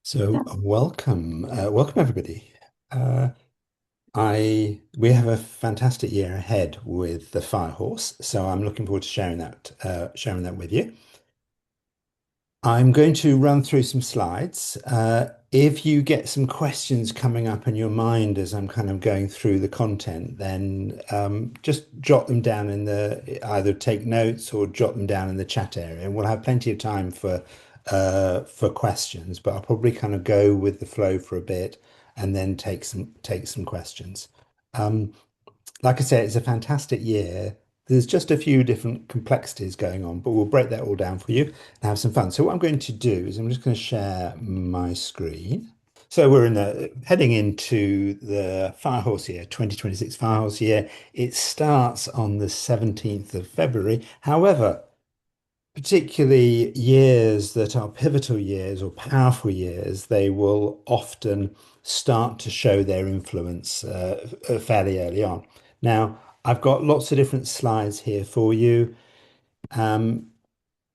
So welcome everybody. Uh, I we have a fantastic year ahead with the Fire Horse, so I'm looking forward to sharing that with you. I'm going to run through some slides. If you get some questions coming up in your mind as I'm kind of going through the content, then just jot them down in the either take notes or jot them down in the chat area, and we'll have plenty of time for questions. But I'll probably kind of go with the flow for a bit and then take some questions. Um, like I say, it's a fantastic year. There's just a few different complexities going on, but we'll break that all down for you and have some fun. So what I'm going to do is I'm just going to share my screen. So we're in the heading into the Firehorse year, 2026 Firehorse year. It starts on the 17th of February. However, particularly years that are pivotal years or powerful years, they will often start to show their influence fairly early on. Now, I've got lots of different slides here for you, um,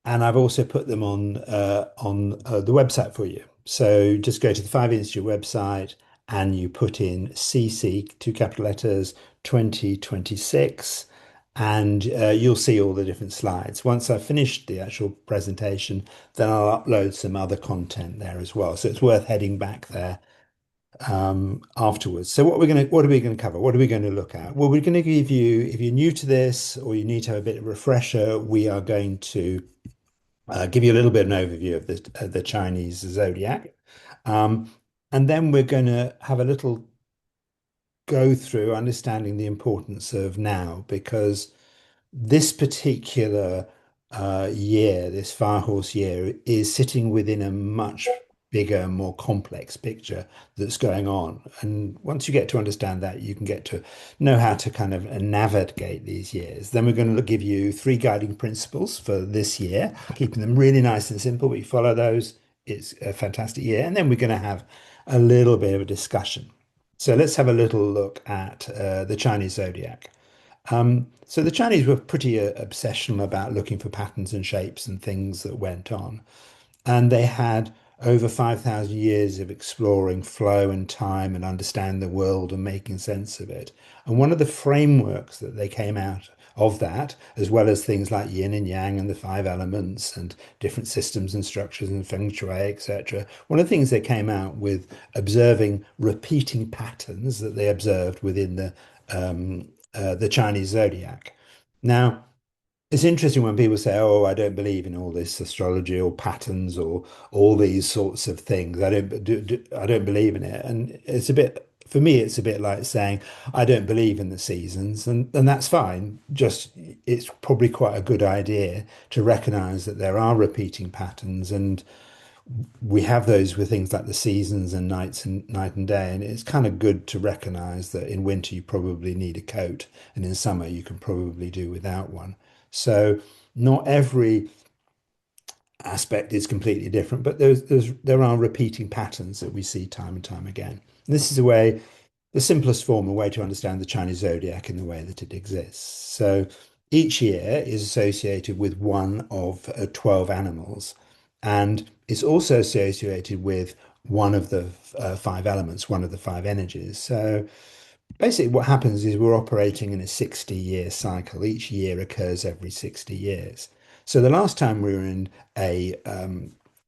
and I've also put them on the website for you. So just go to the Five Institute website and you put in CC, two capital letters, 2026, and you'll see all the different slides. Once I've finished the actual presentation, then I'll upload some other content there as well. So it's worth heading back there afterwards. So what are we going to cover? What are we going to look at? Well, we're going to give you, if you're new to this or you need to have a bit of a refresher, we are going to give you a little bit of an overview of the Chinese zodiac. Um, and then we're going to have a little go through understanding the importance of now, because this particular year, this Firehorse year, is sitting within a much bigger, more complex picture that's going on. And once you get to understand that, you can get to know how to kind of navigate these years. Then we're going to give you three guiding principles for this year, keeping them really nice and simple. But you follow those, it's a fantastic year. And then we're going to have a little bit of a discussion. So let's have a little look at the Chinese zodiac. So the Chinese were pretty obsessional about looking for patterns and shapes and things that went on. And they had over 5,000 years of exploring flow and time and understanding the world and making sense of it. And one of the frameworks that they came out of that, as well as things like yin and yang and the five elements and different systems and structures and feng shui, etc. One of the things they came out with observing repeating patterns that they observed within the Chinese zodiac. Now, it's interesting when people say, "Oh, I don't believe in all this astrology or patterns or all these sorts of things. I don't believe in it." And it's a bit, for me, it's a bit like saying, "I don't believe in the seasons," and that's fine. Just it's probably quite a good idea to recognize that there are repeating patterns, and we have those with things like the seasons and night and day. And it's kind of good to recognize that in winter you probably need a coat, and in summer you can probably do without one. So not every aspect is completely different, but there are repeating patterns that we see time and time again. And this is a way, the simplest form, a way to understand the Chinese zodiac in the way that it exists. So each year is associated with one of 12 animals, and it's also associated with one of the five elements, one of the five energies. So basically, what happens is we're operating in a 60-year cycle. Each year occurs every 60 years. So the last time we were in a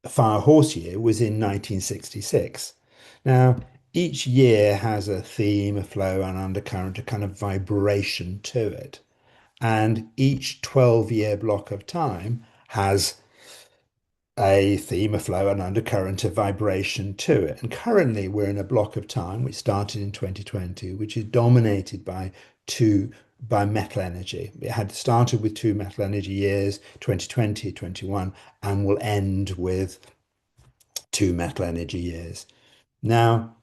fire horse year was in 1966. Now, each year has a theme, a flow, an undercurrent, a kind of vibration to it. And each 12-year block of time has a theme, a flow, an undercurrent, a vibration to it. And currently we're in a block of time which started in 2020, which is dominated by metal energy. It had started with two metal energy years, 2020, 21, and will end with two metal energy years. Now,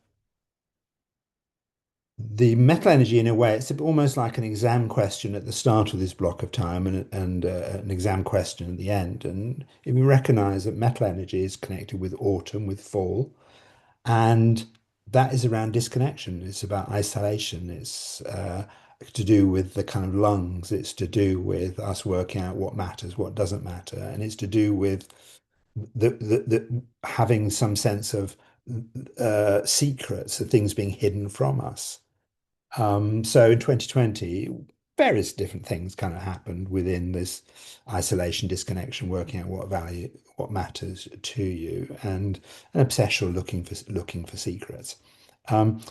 the metal energy, in a way, it's almost like an exam question at the start of this block of time and an exam question at the end. And if we recognize that metal energy is connected with autumn, with fall, and that is around disconnection. It's about isolation. It's to do with the kind of lungs. It's to do with us working out what matters, what doesn't matter, and it's to do with the having some sense of secrets, the things being hidden from us. So in 2020, various different things kind of happened within this isolation, disconnection, working out what value, what matters to you, and an obsession looking for secrets.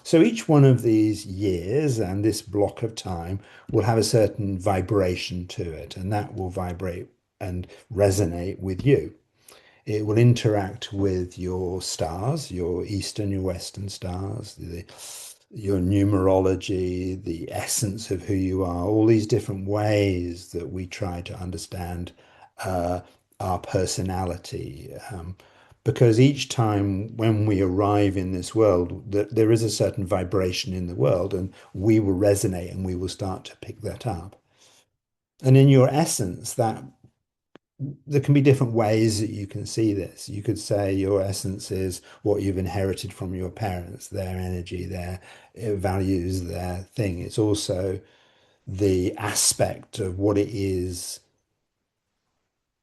So each one of these years and this block of time will have a certain vibration to it, and that will vibrate and resonate with you. It will interact with your stars, your eastern, your western stars, your numerology, the essence of who you are, all these different ways that we try to understand uh, our personality. Because each time when we arrive in this world, there is a certain vibration in the world, and we will resonate and we will start to pick that up. And in your essence, that there can be different ways that you can see this. You could say your essence is what you've inherited from your parents, their energy, their values, their thing. It's also the aspect of what it is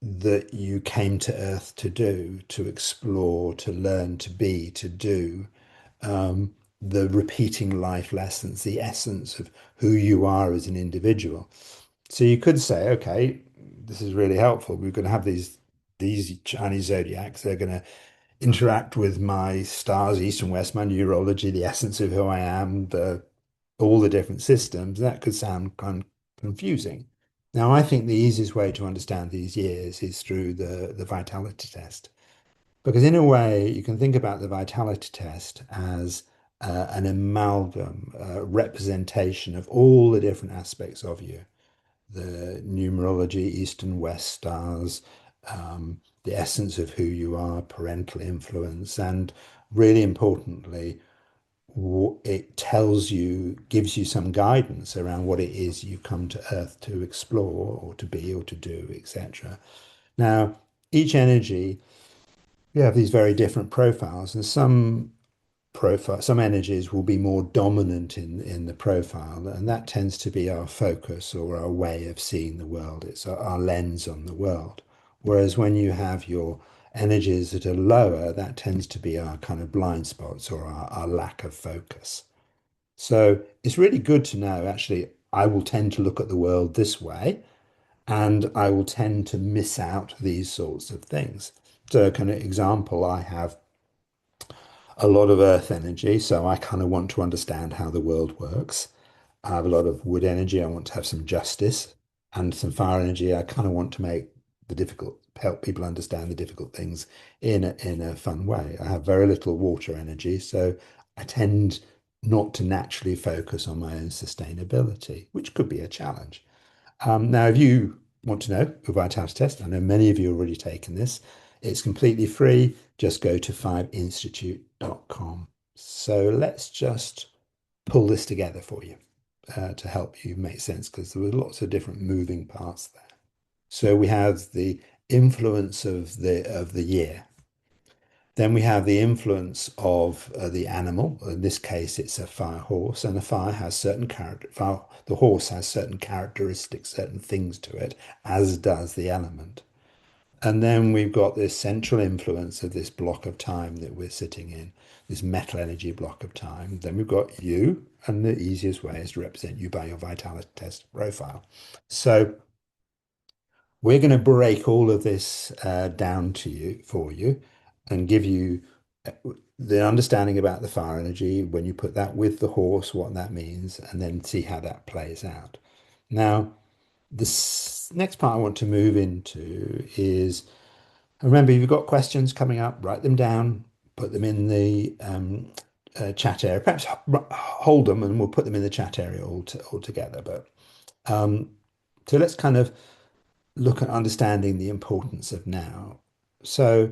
that you came to Earth to do, to explore, to learn, to be, to do. The repeating life lessons, the essence of who you are as an individual. So you could say, okay, this is really helpful. We're going to have these Chinese zodiacs. They're going to interact with my stars, east and west, my neurology, the essence of who I am, the all the different systems. That could sound kind of confusing. Now, I think the easiest way to understand these years is through the vitality test. Because in a way, you can think about the vitality test as an amalgam, representation of all the different aspects of you, the numerology, east and west stars, the essence of who you are, parental influence, and really importantly, it tells you, gives you some guidance around what it is you come to Earth to explore or to be or to do, etc. Now, each energy, you have these very different profiles, and some energies will be more dominant in the profile, and that tends to be our focus or our way of seeing the world. It's our lens on the world. Whereas when you have your energies that are lower, that tends to be our kind of blind spots or our lack of focus. So it's really good to know, actually, I will tend to look at the world this way, and I will tend to miss out these sorts of things. So, kind of example, I have a lot of earth energy, so I kind of want to understand how the world works. I have a lot of wood energy, I want to have some justice, and some fire energy, I kind of want to make the difficult, help people understand the difficult things in a fun way. I have very little water energy, so I tend not to naturally focus on my own sustainability, which could be a challenge. Now, if you want to know the Vitality Test, I know many of you have already taken this. It's completely free. Just go to fiveinstitute.com. So let's just pull this together for you to help you make sense, because there were lots of different moving parts there. So we have the influence of the year. Then we have the influence of the animal. In this case, it's a fire horse, and the fire has certain character. The horse has certain characteristics, certain things to it, as does the element. And then we've got this central influence of this block of time that we're sitting in, this metal energy block of time. Then we've got you, and the easiest way is to represent you by your vitality test profile. So we're going to break all of this down to you for you and give you uh, the understanding about the fire energy when you put that with the horse, what that means, and then see how that plays out. Now, this next part I want to move into is remember, if you've got questions coming up, write them down, put them in the chat area. Perhaps hold them and we'll put them in the chat area all together. But so let's kind of look at understanding the importance of now. So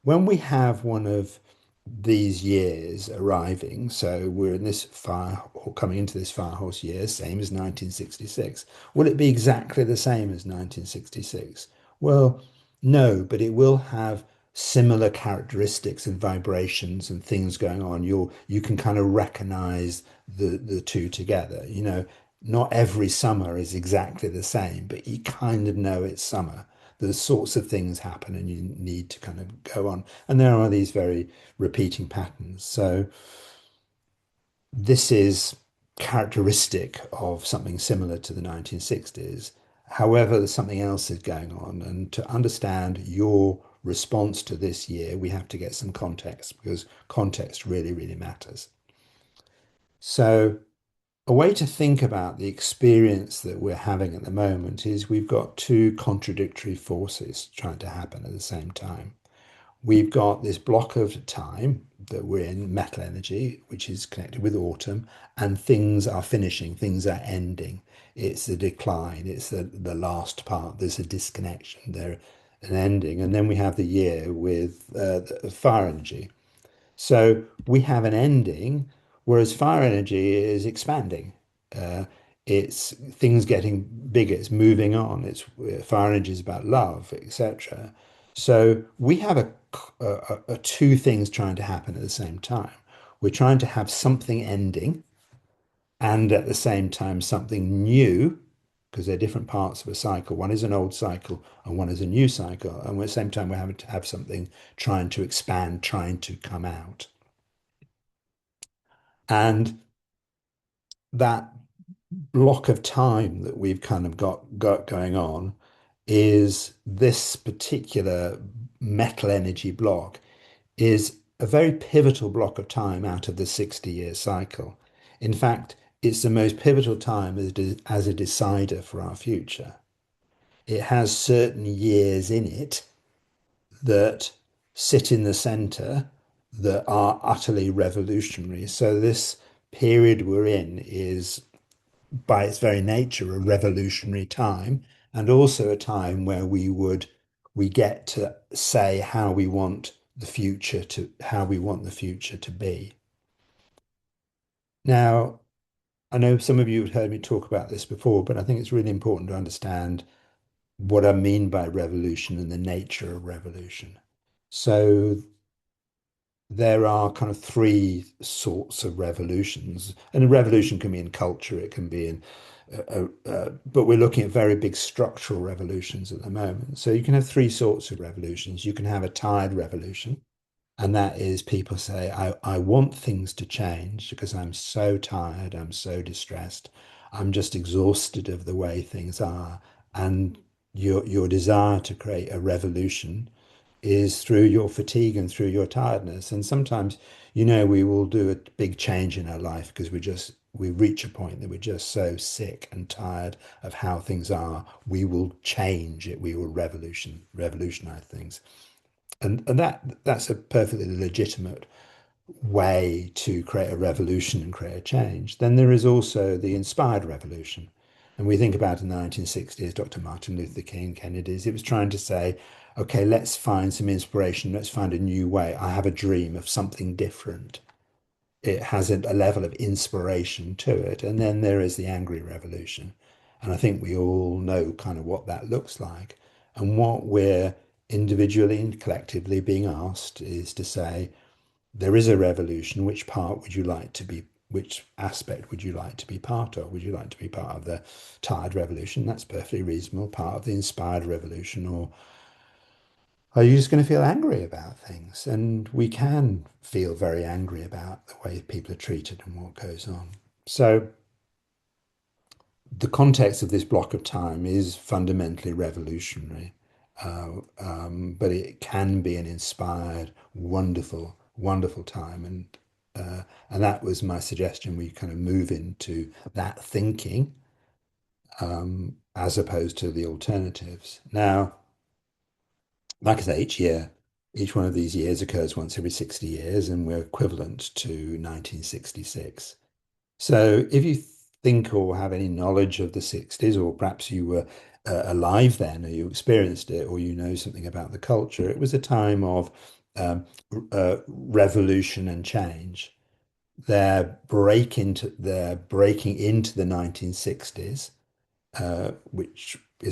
when we have one of these years arriving, so we're in this fire or coming into this fire horse year, same as 1966. Will it be exactly the same as 1966? Well, no, but it will have similar characteristics and vibrations and things going on. You can kind of recognize the two together. Not every summer is exactly the same, but you kind of know it's summer. the sorts of things happen and you need to kind of go on. And there are these very repeating patterns. So this is characteristic of something similar to the 1960s. However, something else is going on. And to understand your response to this year, we have to get some context because context really, really matters. So, a way to think about the experience that we're having at the moment is we've got two contradictory forces trying to happen at the same time. We've got this block of time that we're in, metal energy, which is connected with autumn, and things are finishing, things are ending. It's the decline, it's the last part, there's a disconnection, there an ending. And then we have the year with the fire energy. So we have an ending, whereas fire energy is expanding. Uh, it's things getting bigger, it's moving on. It's fire energy is about love, etc. So we have a two things trying to happen at the same time. We're trying to have something ending and at the same time something new, because they're different parts of a cycle. One is an old cycle and one is a new cycle. And at the same time, we're having to have something trying to expand, trying to come out. And that block of time that we've kind of got going on is this particular metal energy block is a very pivotal block of time out of the 60-year cycle. In fact, it's the most pivotal time as a decider for our future. It has certain years in it that sit in the center that are utterly revolutionary. So this period we're in is by its very nature, a revolutionary time, and also a time where we get to say how we want the future to be. Now, I know some of you have heard me talk about this before, but I think it's really important to understand what I mean by revolution and the nature of revolution. So there are kind of three sorts of revolutions, and a revolution can be in culture, it can be in, but we're looking at very big structural revolutions at the moment. So you can have three sorts of revolutions. You can have a tired revolution, and that is people say, I want things to change because I'm so tired, I'm so distressed, I'm just exhausted of the way things are. And your desire to create a revolution is through your fatigue and through your tiredness. And sometimes, we will do a big change in our life because we reach a point that we're just so sick and tired of how things are. We will change it. We will revolutionize things. And that's a perfectly legitimate way to create a revolution and create a change. Then there is also the inspired revolution. And we think about in the 1960s, Dr. Martin Luther King, Kennedy's, it was trying to say, okay, let's find some inspiration, let's find a new way. I have a dream of something different. It has a level of inspiration to it. And then there is the angry revolution. And I think we all know kind of what that looks like. And what we're individually and collectively being asked is to say, there is a revolution. Which part would you like to be? Which aspect would you like to be part of? Would you like to be part of the tired revolution? That's perfectly reasonable. Part of the inspired revolution, or are you just going to feel angry about things? And we can feel very angry about the way people are treated and what goes on. So the context of this block of time is fundamentally revolutionary, but it can be an inspired, wonderful, wonderful time. And that was my suggestion. We kind of move into that thinking as opposed to the alternatives. Now, like I say, each one of these years occurs once every 60 years, and we're equivalent to 1966. So if you think or have any knowledge of the 60s, or perhaps you were alive then, or you experienced it, or you know something about the culture, it was a time of revolution and change. They're breaking into the 1960s,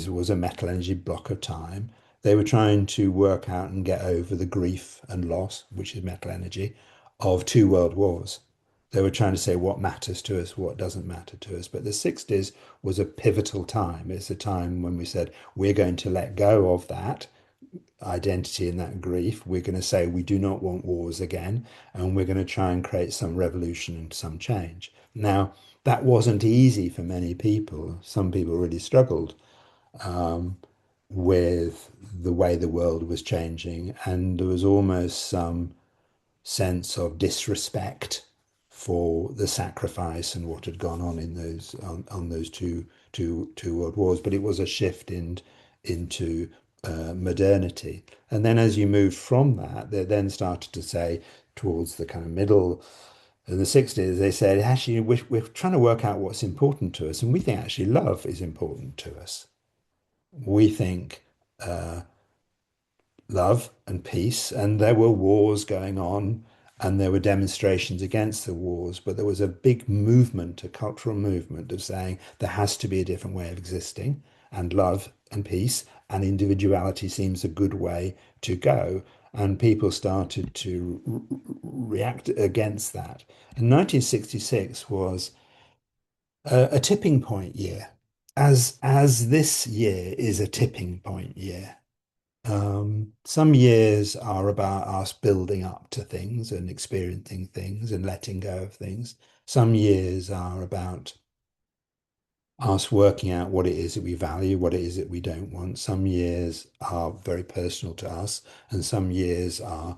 was a metal energy block of time. They were trying to work out and get over the grief and loss, which is metal energy, of two world wars. They were trying to say what matters to us, what doesn't matter to us. But the 60s was a pivotal time. It's a time when we said we're going to let go of that identity and that grief. We're going to say we do not want wars again, and we're going to try and create some revolution and some change. Now, that wasn't easy for many people. Some people really struggled with the way the world was changing, and there was almost some sense of disrespect for the sacrifice and what had gone on in those on those two world wars. But it was a shift into modernity. And then as you moved from that, they then started to say towards the kind of middle of the 60s, they said, actually, we're trying to work out what's important to us. And we think actually love is important to us. We think love and peace, and there were wars going on, and there were demonstrations against the wars, but there was a big movement, a cultural movement of saying there has to be a different way of existing, and love and peace and individuality seems a good way to go. And people started to react against that. And 1966 was a tipping point year, as this year is a tipping point year. Some years are about us building up to things and experiencing things and letting go of things. Some years are about us working out what it is that we value, what it is that we don't want. Some years are very personal to us, and some years are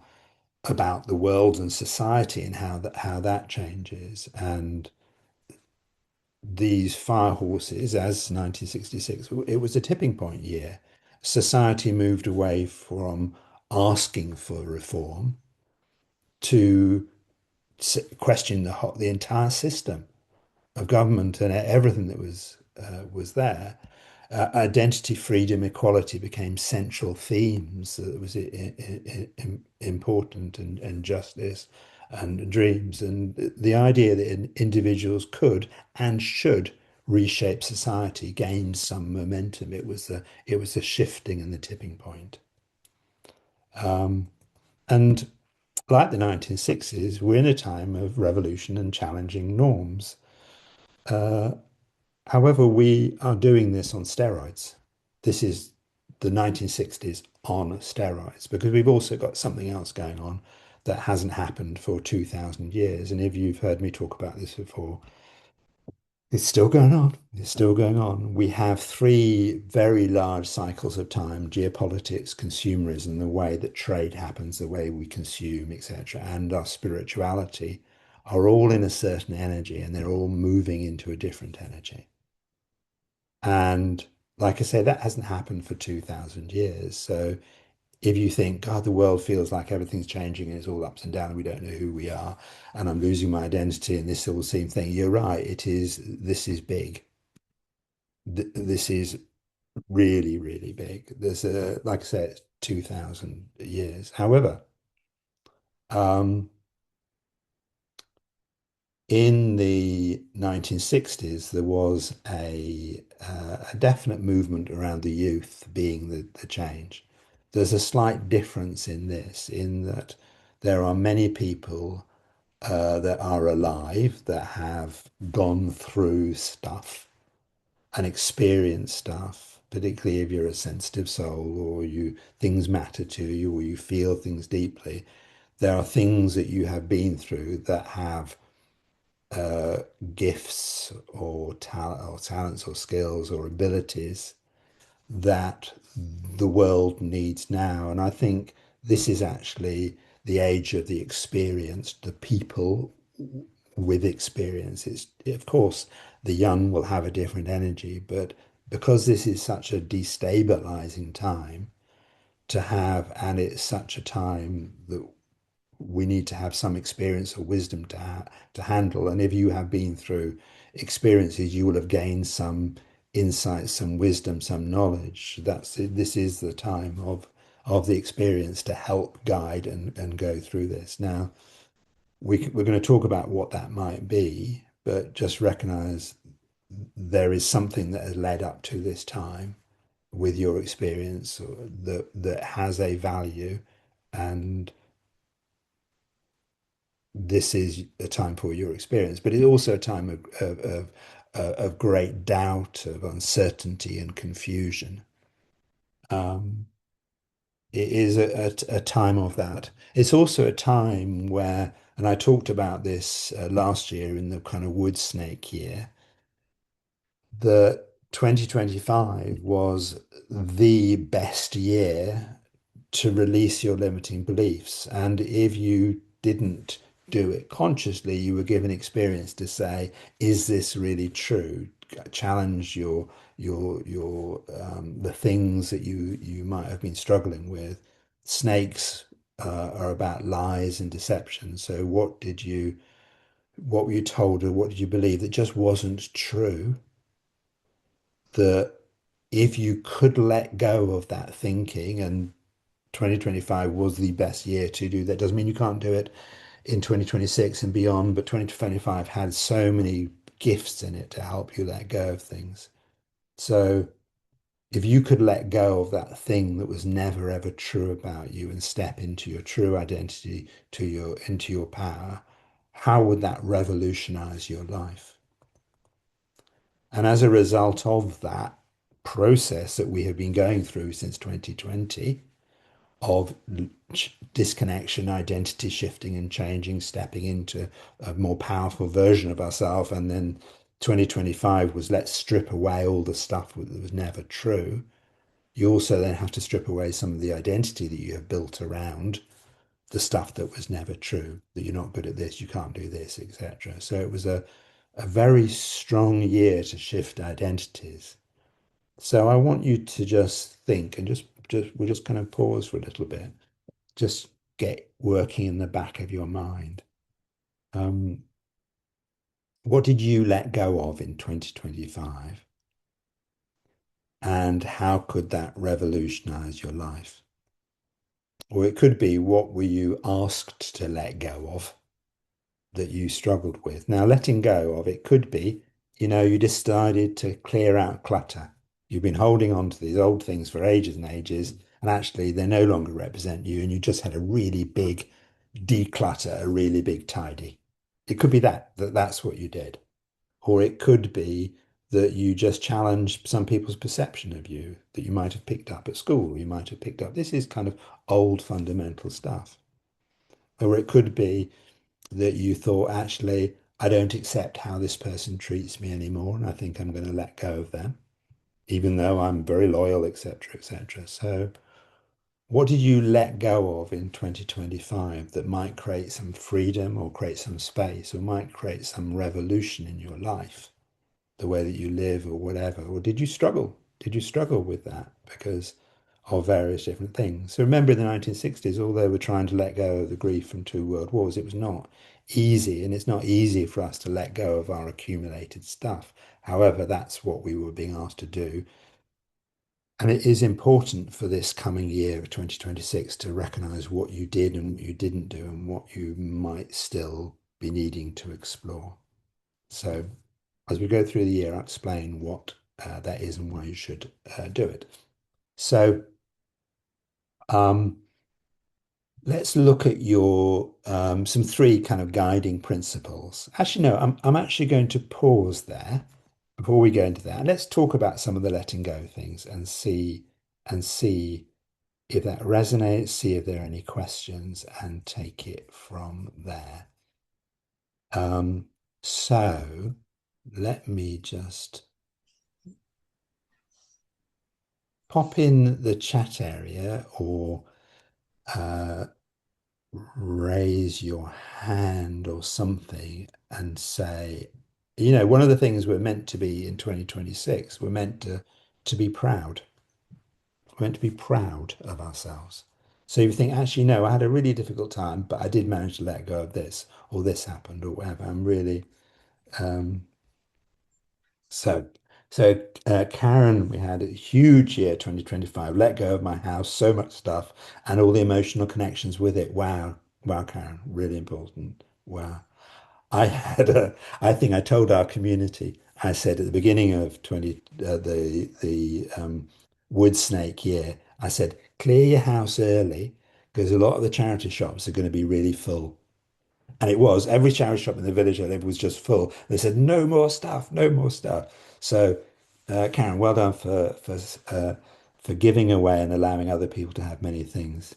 about the world and society and how that changes. And these fire horses, as 1966, it was a tipping point year. Society moved away from asking for reform to question the entire system of government and everything that was there. Identity, freedom, equality became central themes that was important, and justice and dreams, and the idea that individuals could and should reshape society gained some momentum. It was the shifting and the tipping point. And like the 1960s, we're in a time of revolution and challenging norms. However, we are doing this on steroids. This is the 1960s on steroids because we've also got something else going on that hasn't happened for 2000 years. And if you've heard me talk about this before, it's still going on. It's still going on. We have three very large cycles of time: geopolitics, consumerism, the way that trade happens, the way we consume, etc., and our spirituality are all in a certain energy and they're all moving into a different energy. And like I say, that hasn't happened for 2000 years. So if you think, God, the world feels like everything's changing and it's all ups and down and we don't know who we are and I'm losing my identity and this all same thing, you're right. This is big. This is really, really big. Like I said, it's 2000 years. However, um, in the 1960s, there was a definite movement around the youth being the change. There's a slight difference in this, in that there are many people that are alive that have gone through stuff and experienced stuff, particularly if you're a sensitive soul or things matter to you or you feel things deeply. There are things that you have been through that have uh, gifts or talents or skills or abilities that the world needs now. And I think this is actually the age of the experienced, the people with experience. Of course, the young will have a different energy, but because this is such a destabilizing time to have, and it's such a time that we need to have some experience or wisdom to handle. And if you have been through experiences, you will have gained some insight, some wisdom, some knowledge. This is the time of the experience to help guide and go through this. Now, we're going to talk about what that might be, but just recognize there is something that has led up to this time with your experience that has a value, and this is a time for your experience, but it's also a time of great doubt, of uncertainty and confusion. Um, it is a time of that. It's also a time where, and I talked about this last year in the kind of wood snake year, that 2025 was the best year to release your limiting beliefs. And if you didn't do it consciously, you were given experience to say, is this really true? Challenge your the things that you might have been struggling with. Snakes are about lies and deception. So what were you told or what did you believe that just wasn't true? That if you could let go of that thinking, and 2025 was the best year to do that. Doesn't mean you can't do it in 2026 and beyond, but 2025 had so many gifts in it to help you let go of things. So if you could let go of that thing that was never ever true about you and step into your true identity, into your power, how would that revolutionize your life? And as a result of that process that we have been going through since 2020, of disconnection, identity shifting and changing, stepping into a more powerful version of ourselves. And then 2025 was let's strip away all the stuff that was never true. You also then have to strip away some of the identity that you have built around the stuff that was never true, that you're not good at this, you can't do this, etc. So it was a very strong year to shift identities. So I want you to just think and just we'll just kind of pause for a little bit, just get working in the back of your mind. Um, what did you let go of in 2025? And how could that revolutionize your life? Or it could be, what were you asked to let go of that you struggled with? Now, letting go of it could be, you decided to clear out clutter. You've been holding on to these old things for ages and ages, and actually they no longer represent you, and you just had a really big declutter, a really big tidy. It could be that's what you did. Or it could be that you just challenged some people's perception of you that you might have picked up at school, you might have picked up. This is kind of old fundamental stuff. Or it could be that you thought, actually, I don't accept how this person treats me anymore, and I think I'm going to let go of them, even though I'm very loyal, etc., etc. So what did you let go of in 2025 that might create some freedom or create some space or might create some revolution in your life, the way that you live or whatever? Or did you struggle? Did you struggle with that because of various different things? So remember in the 1960s, although we're trying to let go of the grief from two world wars, it was not easy. And it's not easy for us to let go of our accumulated stuff. However, that's what we were being asked to do. And it is important for this coming year of 2026 to recognize what you did and what you didn't do and what you might still be needing to explore. So as we go through the year, I'll explain what that is and why you should do it. So um, let's look at your some three kind of guiding principles. Actually, no, I'm actually going to pause there before we go into that. And let's talk about some of the letting go things and see if that resonates, see if there are any questions, and take it from there. Um, so let me just pop in the chat area or uh, raise your hand or something and say, one of the things we're meant to be in 2026, we're meant to be proud. We're meant to be proud of ourselves. So you think, actually, no, I had a really difficult time, but I did manage to let go of this, or this happened, or whatever. I'm really um, so. So, Karen, we had a huge year, 2025. Let go of my house, so much stuff, and all the emotional connections with it. Wow, wow, Karen, really important. Wow. I think I told our community, I said at the beginning of the wood snake year, I said, clear your house early because a lot of the charity shops are going to be really full. And it was every charity shop in the village I lived was just full. They said, no more stuff, no more stuff. So, Karen, well done for giving away and allowing other people to have many things.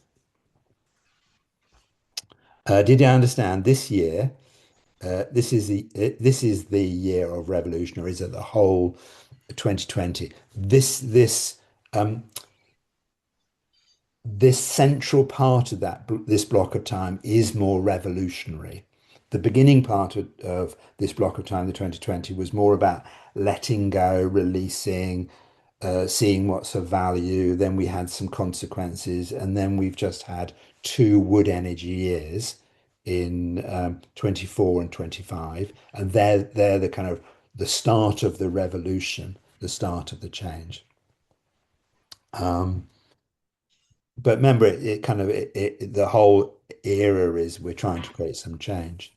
Did you understand this year? This is the year of revolution, or is it the whole 2020? This central part of this block of time is more revolutionary. The beginning part of this block of time, the 2020, was more about letting go, releasing, seeing what's of value. Then we had some consequences, and then we've just had two wood energy years in 24 and 25, and they're the kind of the start of the revolution, the start of the change. Um, but remember, the whole era is we're trying to create some change.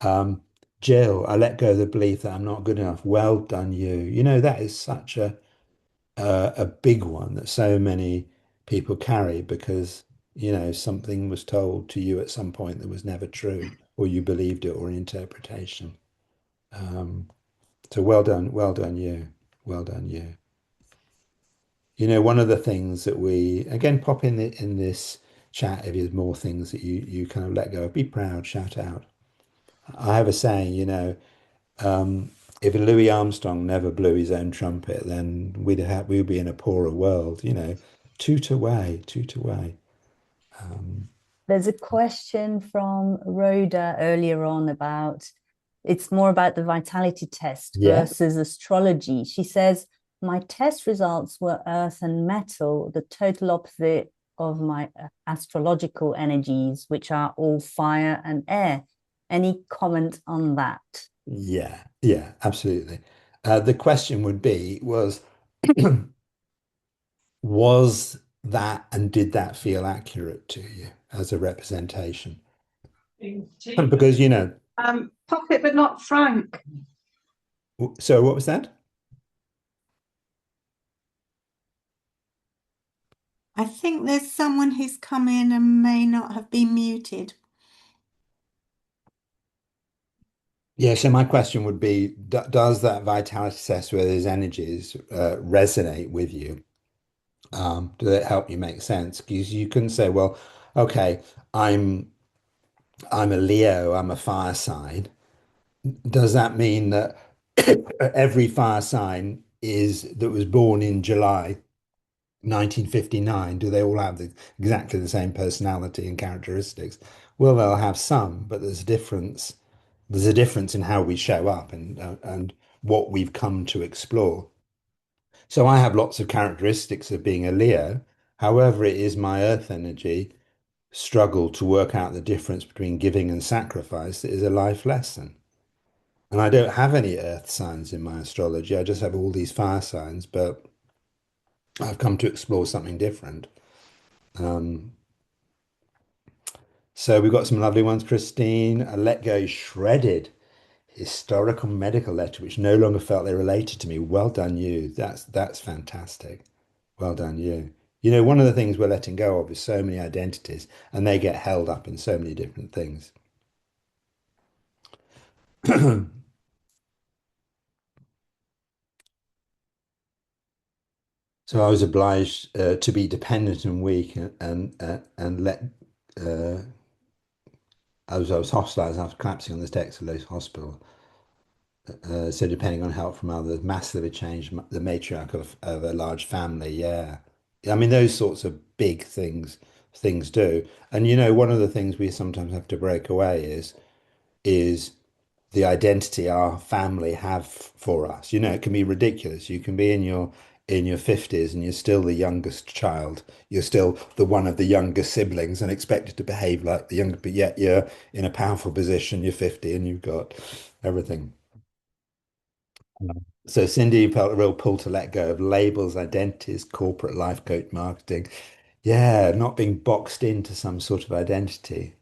Um, Jill, I let go of the belief that I'm not good enough. Well done, you. You know, that is such a big one that so many people carry because, you know, something was told to you at some point that was never true, or you believed it, or an interpretation. Um, so well done, you. Well done, you. You know, one of the things that we again pop in this chat if there's more things that you kind of let go of. Be proud, shout out. I have a saying, you know, if Louis Armstrong never blew his own trumpet, then we'd be in a poorer world, you know. Toot away, toot away. Um, There's a question from Rhoda earlier on about it's more about the vitality test yeah, versus astrology. She says, my test results were earth and metal, the total opposite of my astrological energies, which are all fire and air. Any comment on that? yeah, yeah, absolutely. The question would be was that and did that feel accurate to you as a representation? Because, you know, Pocket, but not frank. so what was that? I think there's someone who's come in and may not have been muted. Yeah, so my question would be, does that vitality test where there's energies resonate with you? Do they help you make sense? Because you couldn't say, well, okay, I'm I'm a Leo, I'm a fire sign. Does that mean that every fire sign is that was born in July 1959, do they all have exactly the same personality and characteristics? Well, they'll have some, but there's a difference. There's a difference in how we show up and what we've come to explore. So I have lots of characteristics of being a Leo. However, it is my earth energy struggle to work out the difference between giving and sacrifice that is a life lesson. And I don't have any earth signs in my astrology. I just have all these fire signs, but I've come to explore something different. Um, so we've got some lovely ones, Christine. A let go shredded historical medical letter, which no longer felt they related to me. Well done, you. That's fantastic. Well done, you. You know, one of the things we're letting go of is so many identities, and they get held up in so many different things. So I was obliged to be dependent and weak and let I was hospitalized after collapsing on the steps of Lowe's Hospital. So depending on help from others, massively changed the matriarch of a large family. Yeah. I mean, those sorts of big things do. And you know, one of the things we sometimes have to break away is the identity our family have for us. You know, it can be ridiculous. You can be in your 50s and you're still the youngest child. You're still the one of the younger siblings and expected to behave like the younger, but yet you're in a powerful position. You're 50 and you've got everything. So Cindy felt a real pull to let go of labels, identities, corporate life coach marketing. Yeah, not being boxed into some sort of identity.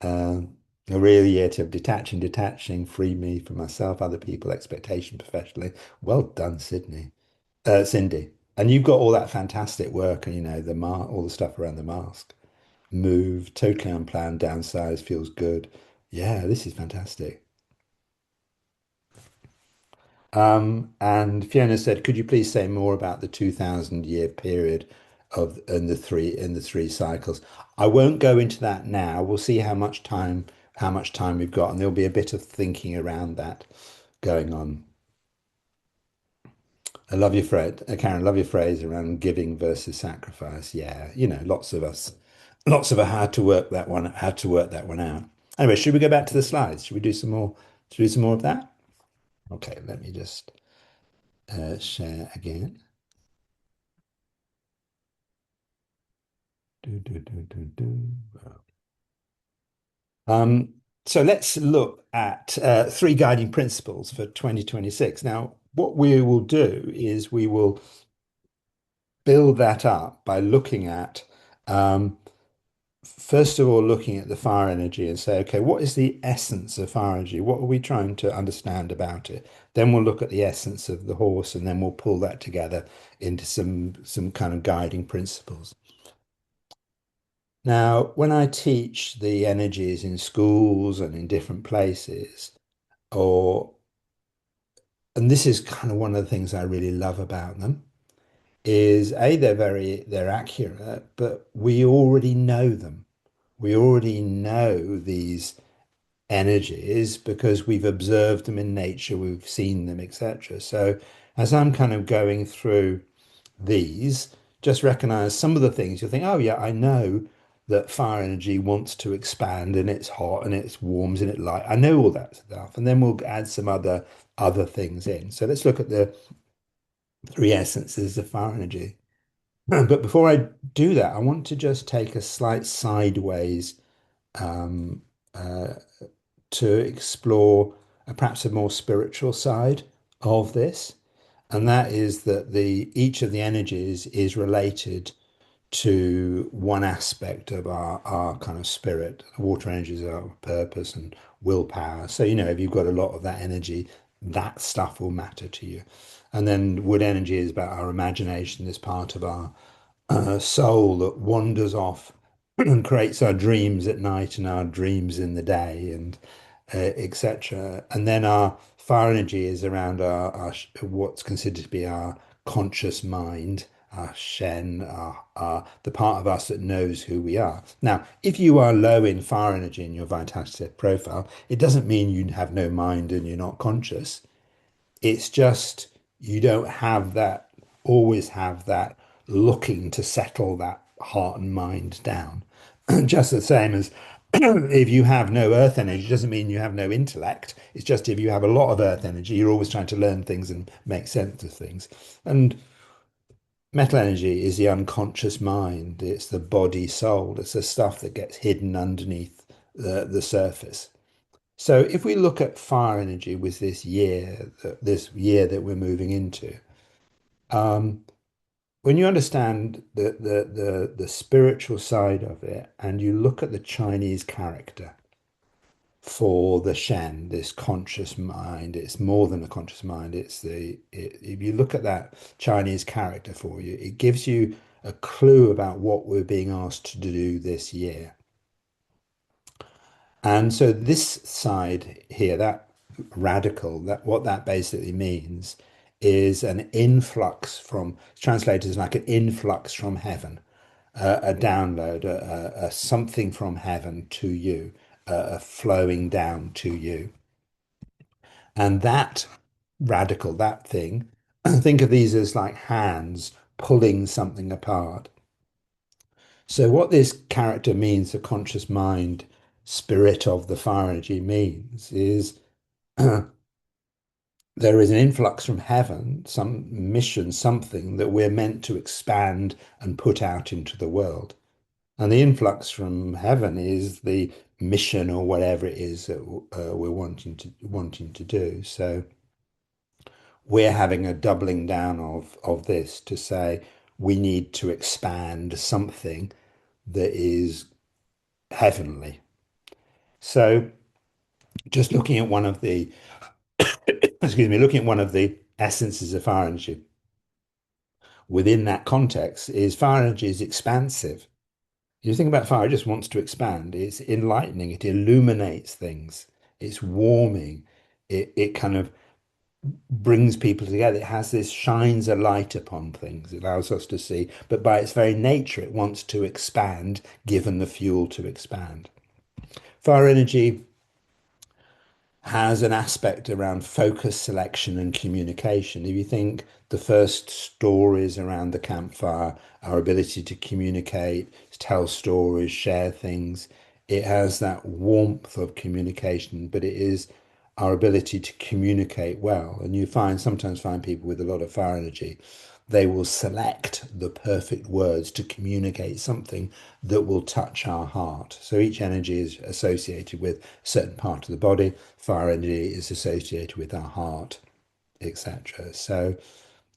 A real year to detaching, free me from myself, other people, expectation professionally. Well done, Cindy. And you've got all that fantastic work, and you know, all the stuff around the mask. Move, totally unplanned, downsize, feels good. Yeah, this is fantastic. And Fiona said, could you please say more about the 2000-year period of in the three cycles? I won't go into that now. We'll see how much time we've got, and there'll be a bit of thinking around that going on. I love your phrase, Karen, love your phrase around giving versus sacrifice. Yeah, lots of us had to work that one out. Anyway, should we go back to the slides? Should we do some more, should we do some more of that? Okay, let me just share again. Do, do, do, do, do. Um, so let's look at three guiding principles for 2026. Now, what we will do is we will build that up by looking at, first of all, looking at the fire energy and say, okay, what is the essence of fire energy? What are we trying to understand about it? Then we'll look at the essence of the horse, and then we'll pull that together into some kind of guiding principles. Now, when I teach the energies in schools and in different places, or and this is kind of one of the things I really love about them, is A, they're accurate, but we already know them. We already know these energies because we've observed them in nature, we've seen them, etc. So as I'm kind of going through these, just recognize some of the things you'll think, oh yeah, I know that fire energy wants to expand and it's hot and it's warms and it light. I know all that stuff. And then we'll add some other things in. So let's look at the three essences of fire energy. But before I do that, I want to just take a slight sideways um, uh, to explore perhaps a more spiritual side of this. And that is that each of the energies is related to one aspect of our kind of spirit. Water energy is our purpose and willpower. So, if you've got a lot of that energy, that stuff will matter to you. And then wood energy is about our imagination, this part of our soul that wanders off and creates our dreams at night and our dreams in the day, and etc. And then our fire energy is around what's considered to be our conscious mind, our Shen, the part of us that knows who we are. Now, if you are low in fire energy in your vitality profile, it doesn't mean you have no mind and you're not conscious. It's just you don't always have that looking to settle that heart and mind down. Just the same as if you have no earth energy, doesn't mean you have no intellect. It's just if you have a lot of earth energy, you're always trying to learn things and make sense of things. And metal energy is the unconscious mind. It's the body soul. It's the stuff that gets hidden underneath the surface. So if we look at fire energy with this year that we're moving into, um, when you understand the spiritual side of it, and you look at the Chinese character for the Shen, this conscious mind, it's more than a conscious mind. If you look at that Chinese character for you, it gives you a clue about what we're being asked to do this year. And so this side here, that radical, that what that basically means is an influx from, it's translated as like an influx from heaven, a download, a something from heaven to you, a flowing down to you. And that radical, that thing, think of these as like hands pulling something apart. So what this character means, the conscious mind, spirit of the fire energy means is there is an influx from heaven, some mission, something that we're meant to expand and put out into the world. And the influx from heaven is the mission or whatever it is that we're wanting to do. So we're having a doubling down of this to say we need to expand something that is heavenly. So just looking at one of the excuse me, looking at one of the essences of fire energy within that context is fire energy is expansive. You think about fire, it just wants to expand. It's enlightening, it illuminates things, it's warming, it kind of brings people together. It has this shines a light upon things. It allows us to see, but by its very nature, it wants to expand, given the fuel to expand. Fire energy has an aspect around focus, selection, and communication. If you think the first stories around the campfire, our ability to communicate, tell stories, share things, it has that warmth of communication, but it is our ability to communicate well. And you sometimes find people with a lot of fire energy, they will select the perfect words to communicate something that will touch our heart. So each energy is associated with a certain part of the body. Fire energy is associated with our heart, etc. So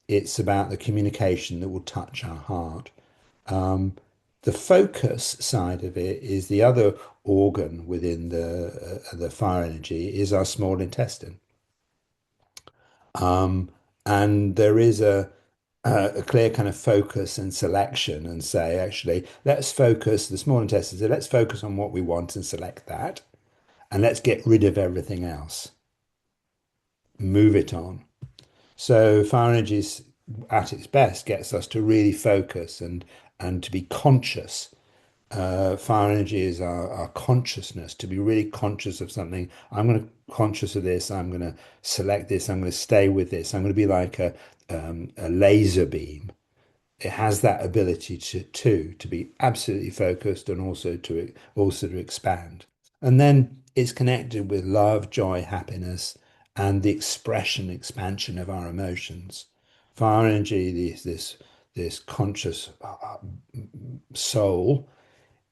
it's about the communication that will touch our heart. The focus side of it is the other organ within the fire energy is our small intestine. And there is a clear kind of focus and selection and say, actually, let's focus the small intestine, so let's focus on what we want and select that, and let's get rid of everything else, move it on. So fire energy at its best gets us to really focus and to be conscious. Fire energy is our consciousness, to be really conscious of something. I'm going to conscious of this. I'm going to select this. I'm going to stay with this. I'm going to be like a laser beam. It has that ability to be absolutely focused and also to expand. And then it's connected with love, joy, happiness, and the expression, expansion of our emotions. Fire energy, this conscious soul,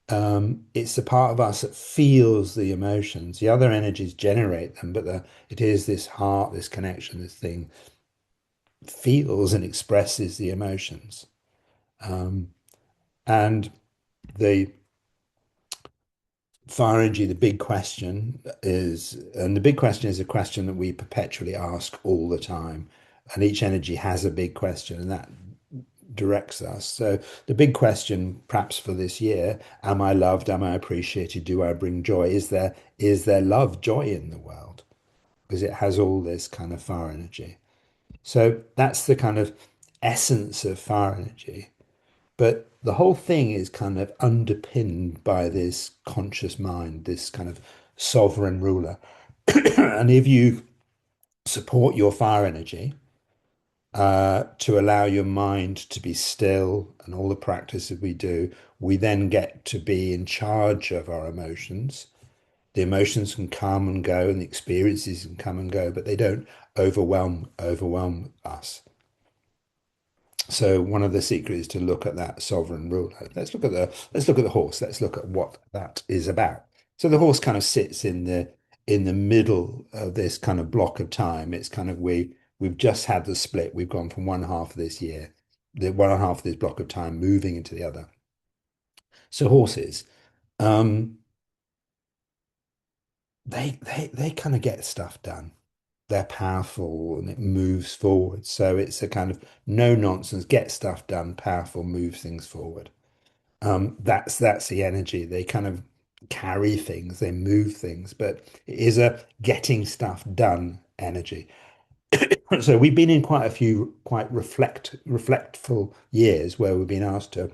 it's the part of us that feels the emotions. The other energies generate them, but it is this heart, this connection, this thing feels and expresses the emotions. And the fire energy, the big question and the big question is a question that we perpetually ask all the time. And each energy has a big question, and that directs us. So the big question, perhaps for this year, am I loved? Am I appreciated? Do I bring joy? Is there love, joy in the world? Because it has all this kind of fire energy. So that's the kind of essence of fire energy. But the whole thing is kind of underpinned by this conscious mind, this kind of sovereign ruler. And if you support your fire energy, to allow your mind to be still and all the practices we do, we then get to be in charge of our emotions. The emotions can come and go and the experiences can come and go, but they don't overwhelm us. So one of the secrets is to look at that sovereign ruler. Let's look at the horse. Let's look at what that is about. So the horse kind of sits in the middle of this kind of block of time. It's kind of we've just had the split. We've gone from one half of this year, the one half of this block of time, moving into the other. So horses, um, they kind of get stuff done. They're powerful and it moves forward. So it's a kind of no nonsense, get stuff done, powerful, moves things forward. That's the energy. They kind of carry things, they move things, but it is a getting stuff done energy. So we've been in quite a few quite reflectful years where we've been asked to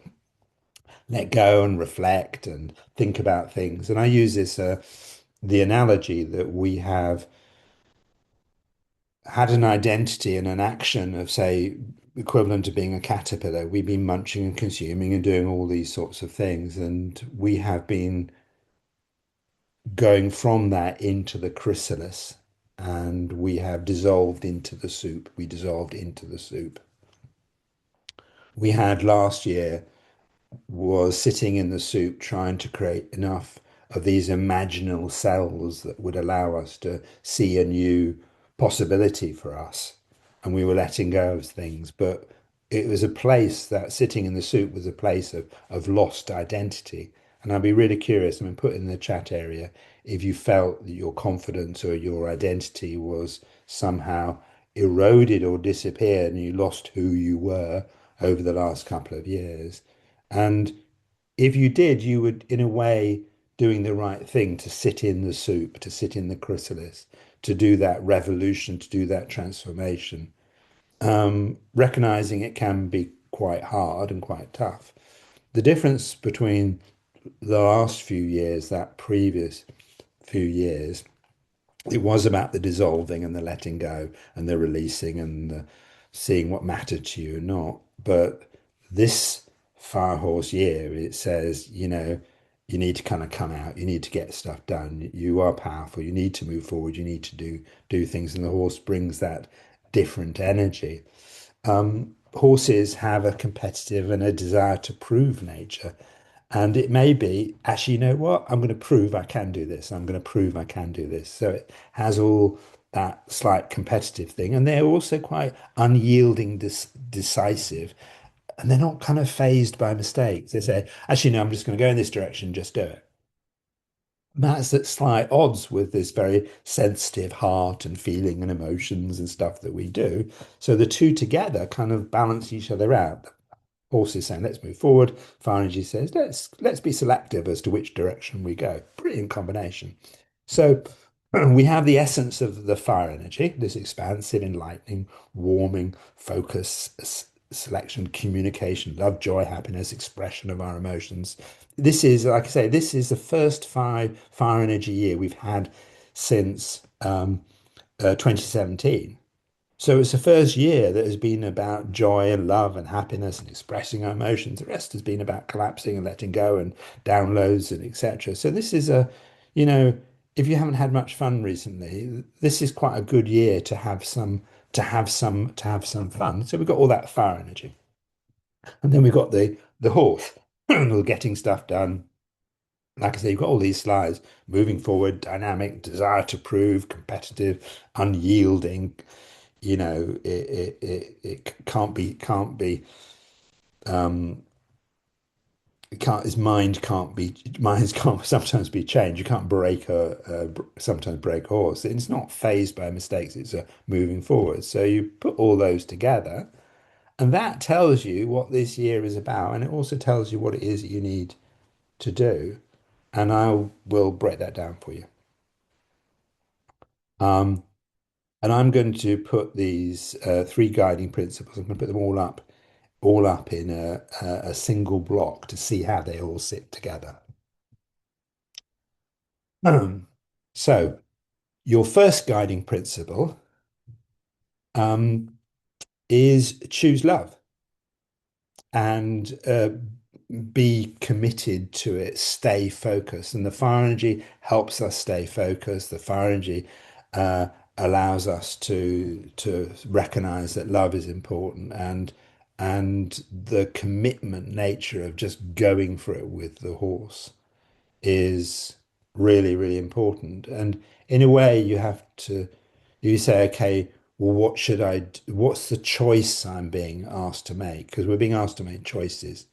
let go and reflect and think about things. And I use this the analogy that we have had an identity and an action of, say, equivalent to being a caterpillar. We've been munching and consuming and doing all these sorts of things, and we have been going from that into the chrysalis, and we have dissolved into the soup. We dissolved into the soup. We had last year was sitting in the soup trying to create enough of these imaginal cells that would allow us to see a new possibility for us. And we were letting go of things, but it was a place that sitting in the soup was a place of lost identity. And I'd be really curious, I mean, put in the chat area if you felt that your confidence or your identity was somehow eroded or disappeared and you lost who you were over the last couple of years. And if you did, you would, in a way, doing the right thing to sit in the soup, to sit in the chrysalis, to do that revolution, to do that transformation. Recognizing it can be quite hard and quite tough. The difference between the last few years, that previous few years, it was about the dissolving and the letting go and the releasing and the seeing what mattered to you and not. But this fire horse year, it says, you need to kind of come out, you need to get stuff done. You are powerful, you need to move forward, you need to do things, and the horse brings that different energy. Horses have a competitive and a desire to prove nature. And it may be, actually, you know what? I'm going to prove I can do this. I'm going to prove I can do this. So it has all that slight competitive thing. And they're also quite unyielding, decisive. And they're not kind of phased by mistakes. They say, actually, no, I'm just going to go in this direction, just do it. And that's at slight odds with this very sensitive heart and feeling and emotions and stuff that we do. So the two together kind of balance each other out. Horses saying, let's move forward. Fire energy says, let's be selective as to which direction we go. Brilliant combination. So we have the essence of the fire energy, this expansive, enlightening, warming, focus, selection, communication, love, joy, happiness, expression of our emotions. This is, like I say, this is the first fire energy year we've had since 2017. So it's the first year that has been about joy and love and happiness and expressing our emotions. The rest has been about collapsing and letting go and downloads and etc. So this is if you haven't had much fun recently, this is quite a good year to have some fun. So we've got all that fire energy. And then we've got the horse, getting stuff done. Like I say, you've got all these slides, moving forward, dynamic, desire to prove, competitive, unyielding. It um his minds can't sometimes be changed. You can't sometimes break a horse. It's not phased by mistakes, it's a moving forward. So you put all those together, and that tells you what this year is about, and it also tells you what it is that you need to do. And I will break that down for you. And I'm going to put these three guiding principles, I'm going to put them all up in a single block to see how they all sit together. So your first guiding principle is choose love and be committed to it, stay focused. And the fire energy helps us stay focused. The fire energy allows us to recognize that love is important, and the commitment nature of just going for it with the horse is really, really important. And in a way, you say, okay, well, what's the choice I'm being asked to make? Because we're being asked to make choices.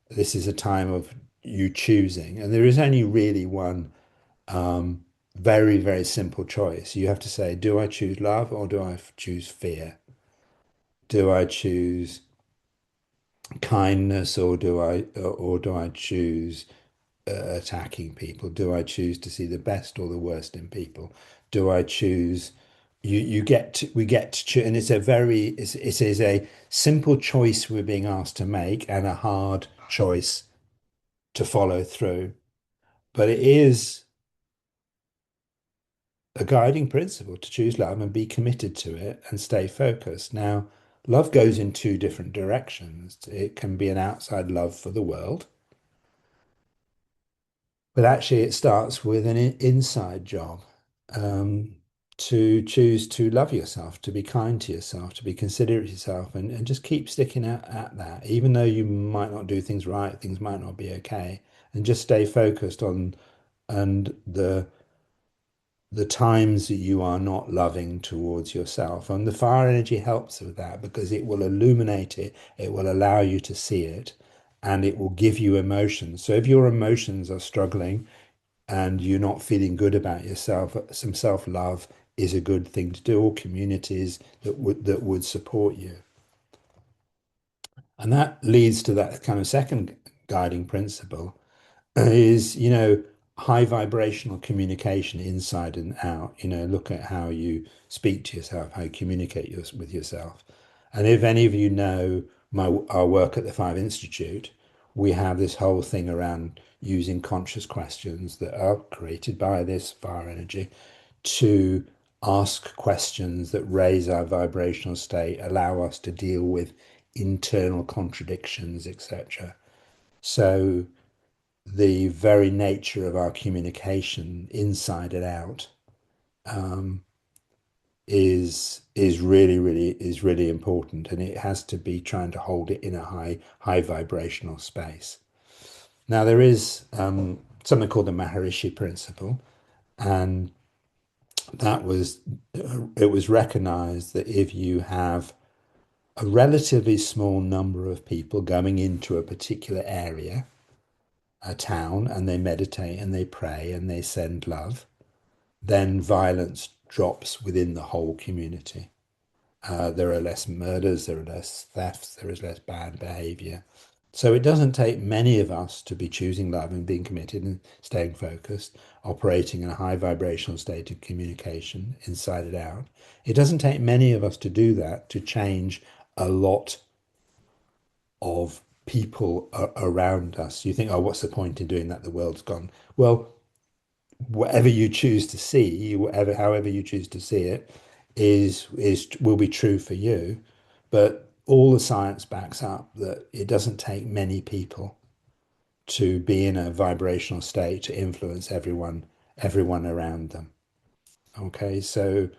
This is a time of you choosing, and there is only really one very, very simple choice. You have to say, do I choose love or do I choose fear? Do I choose kindness or do I choose attacking people? Do I choose to see the best or the worst in people? Do I choose we get to choose, and it is a simple choice we're being asked to make and a hard choice to follow through. But it is a guiding principle to choose love and be committed to it and stay focused. Now, love goes in two different directions. It can be an outside love for the world, but actually it starts with an inside job, to choose to love yourself, to be kind to yourself, to be considerate of yourself, and just keep sticking at that, even though you might not do things right, things might not be okay, and just stay focused on and the times that you are not loving towards yourself. And the fire energy helps with that because it will illuminate it, it will allow you to see it, and it will give you emotions. So if your emotions are struggling and you're not feeling good about yourself, some self-love is a good thing to do, or communities that would support you. And that leads to that kind of second guiding principle is, high vibrational communication inside and out. Look at how you speak to yourself, how you communicate with yourself. And if any of you know our work at the Five Institute, we have this whole thing around using conscious questions that are created by this fire energy to ask questions that raise our vibrational state, allow us to deal with internal contradictions, etc. So the very nature of our communication inside and out is really important, and it has to be trying to hold it in a high vibrational space. Now there is something called the Maharishi principle, and it was recognized that if you have a relatively small number of people going into a particular area, a town, and they meditate and they pray and they send love, then violence drops within the whole community. There are less murders, there are less thefts, there is less bad behavior. So it doesn't take many of us to be choosing love and being committed and staying focused, operating in a high vibrational state of communication inside and out. It doesn't take many of us to do that to change a lot of people around us. You think, oh, what's the point in doing that? The world's gone. Well, whatever you choose to see, however you choose to see it, will be true for you. But all the science backs up that it doesn't take many people to be in a vibrational state to influence everyone around them. Okay, so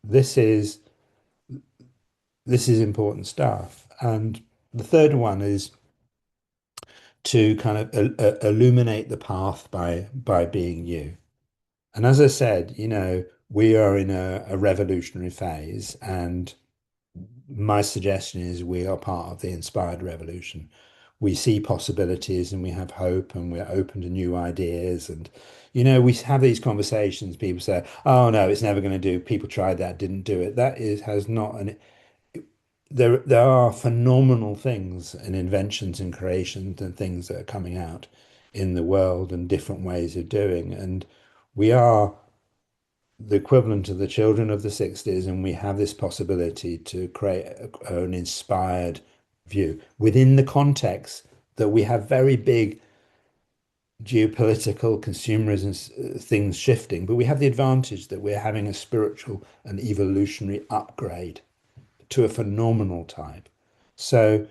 this is important stuff. And the third one is to kind of illuminate the path by being you. And as I said, we are in a revolutionary phase, and my suggestion is we are part of the inspired revolution. We see possibilities and we have hope and we're open to new ideas. And, we have these conversations. People say, oh, no, it's never going to do. People tried that, didn't do it. Has not an there are phenomenal things and inventions and creations and things that are coming out in the world and different ways of doing. And we are the equivalent of the children of the 60s, and we have this possibility to create an inspired view within the context that we have very big geopolitical consumerism things shifting, but we have the advantage that we're having a spiritual and evolutionary upgrade to a phenomenal type. So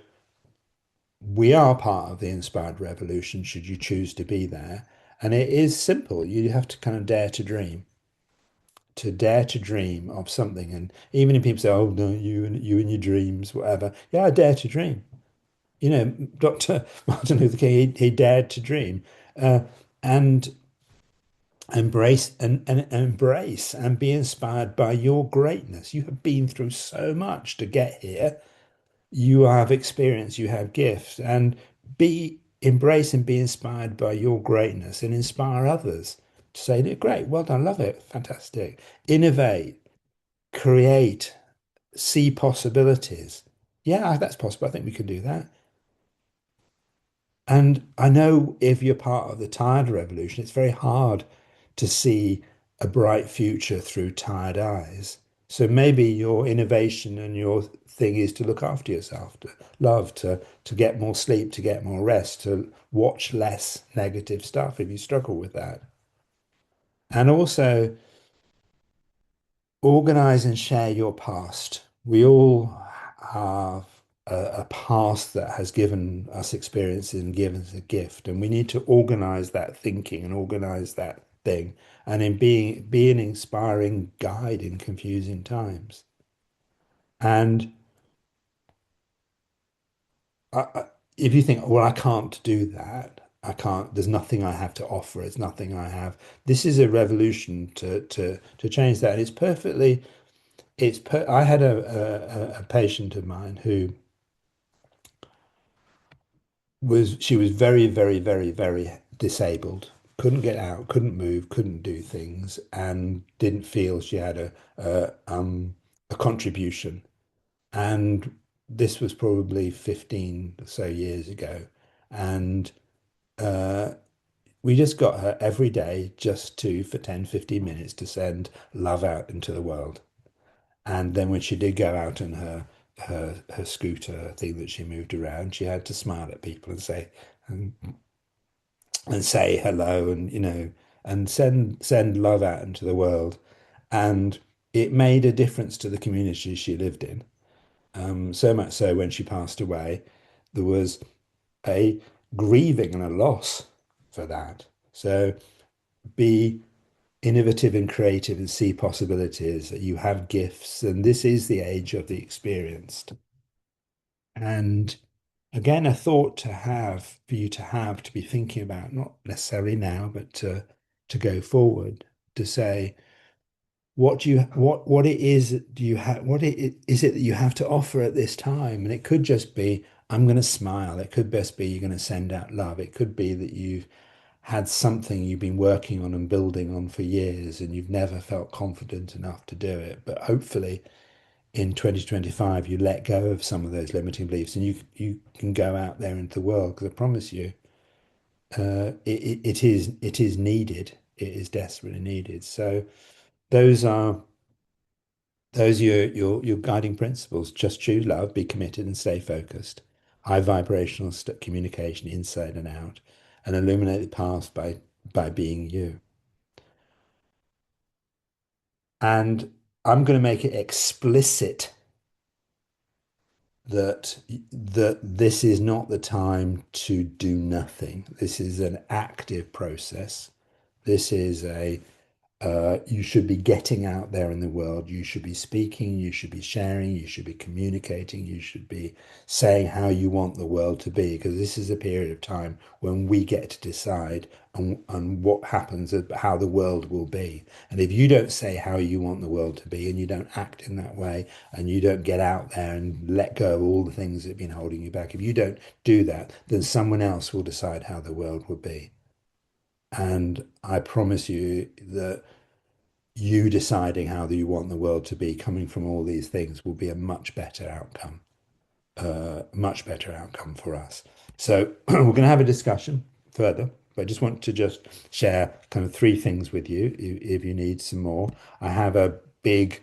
we are part of the inspired revolution, should you choose to be there. And it is simple. You have to kind of dare to dream. To dare to dream of something. And even if people say, oh, no, you and your dreams, whatever. Yeah, I dare to dream. Dr. Martin Luther King, he dared to dream. And embrace and embrace and be inspired by your greatness. You have been through so much to get here. You have experience, you have gifts, and embrace and be inspired by your greatness and inspire others to say, great, well done, love it, fantastic. Innovate, create, see possibilities. Yeah, that's possible. I think we can do that. And I know if you're part of the tired revolution, it's very hard to see a bright future through tired eyes. So maybe your innovation and your thing is to look after yourself, to love, to get more sleep, to get more rest, to watch less negative stuff if you struggle with that. And also organize and share your past. We all have a past that has given us experiences and given us a gift, and we need to organize that thinking and organize that thing, and in be an inspiring guide in confusing times. And if you think, well, I can't do that, I can't, there's nothing I have to offer, it's nothing I have. This is a revolution to change that. And it's perfectly, I had a patient of mine who she was very, very, very, very disabled, couldn't get out, couldn't move, couldn't do things, and didn't feel she had a contribution. And this was probably 15 or so years ago. And uh, we just got her every day just for 10, 15 minutes to send love out into the world. And then when she did go out on her scooter thing that she moved around, she had to smile at people and, and say hello and and send love out into the world. And it made a difference to the community she lived in. So much so when she passed away, there was a grieving and a loss for that. So be innovative and creative and see possibilities. You have gifts, and this is the age of the experienced. And again, a thought to have for you to be thinking about, not necessarily now, but to go forward, to say, what it is do you have, is it that you have to offer at this time? And it could just be, I'm going to smile. It could best be you're going to send out love. It could be that you've had something you've been working on and building on for years and you've never felt confident enough to do it. But hopefully in 2025 you let go of some of those limiting beliefs and you can go out there into the world, because I promise you it is needed. It is desperately needed. So those are your guiding principles. Just choose love, be committed and stay focused. High vibrational communication inside and out, and illuminate the path by being you. And I'm going to make it explicit that this is not the time to do nothing. This is an active process. This is you should be getting out there in the world. You should be speaking, you should be sharing, you should be communicating, you should be saying how you want the world to be, because this is a period of time when we get to decide on what happens, how the world will be. And if you don't say how you want the world to be and you don't act in that way and you don't get out there and let go of all the things that have been holding you back, if you don't do that, then someone else will decide how the world will be. And I promise you that you deciding how you want the world to be, coming from all these things, will be a much better outcome for us. So we're going to have a discussion further, but I just want to just share kind of three things with you if you need some more. I have a big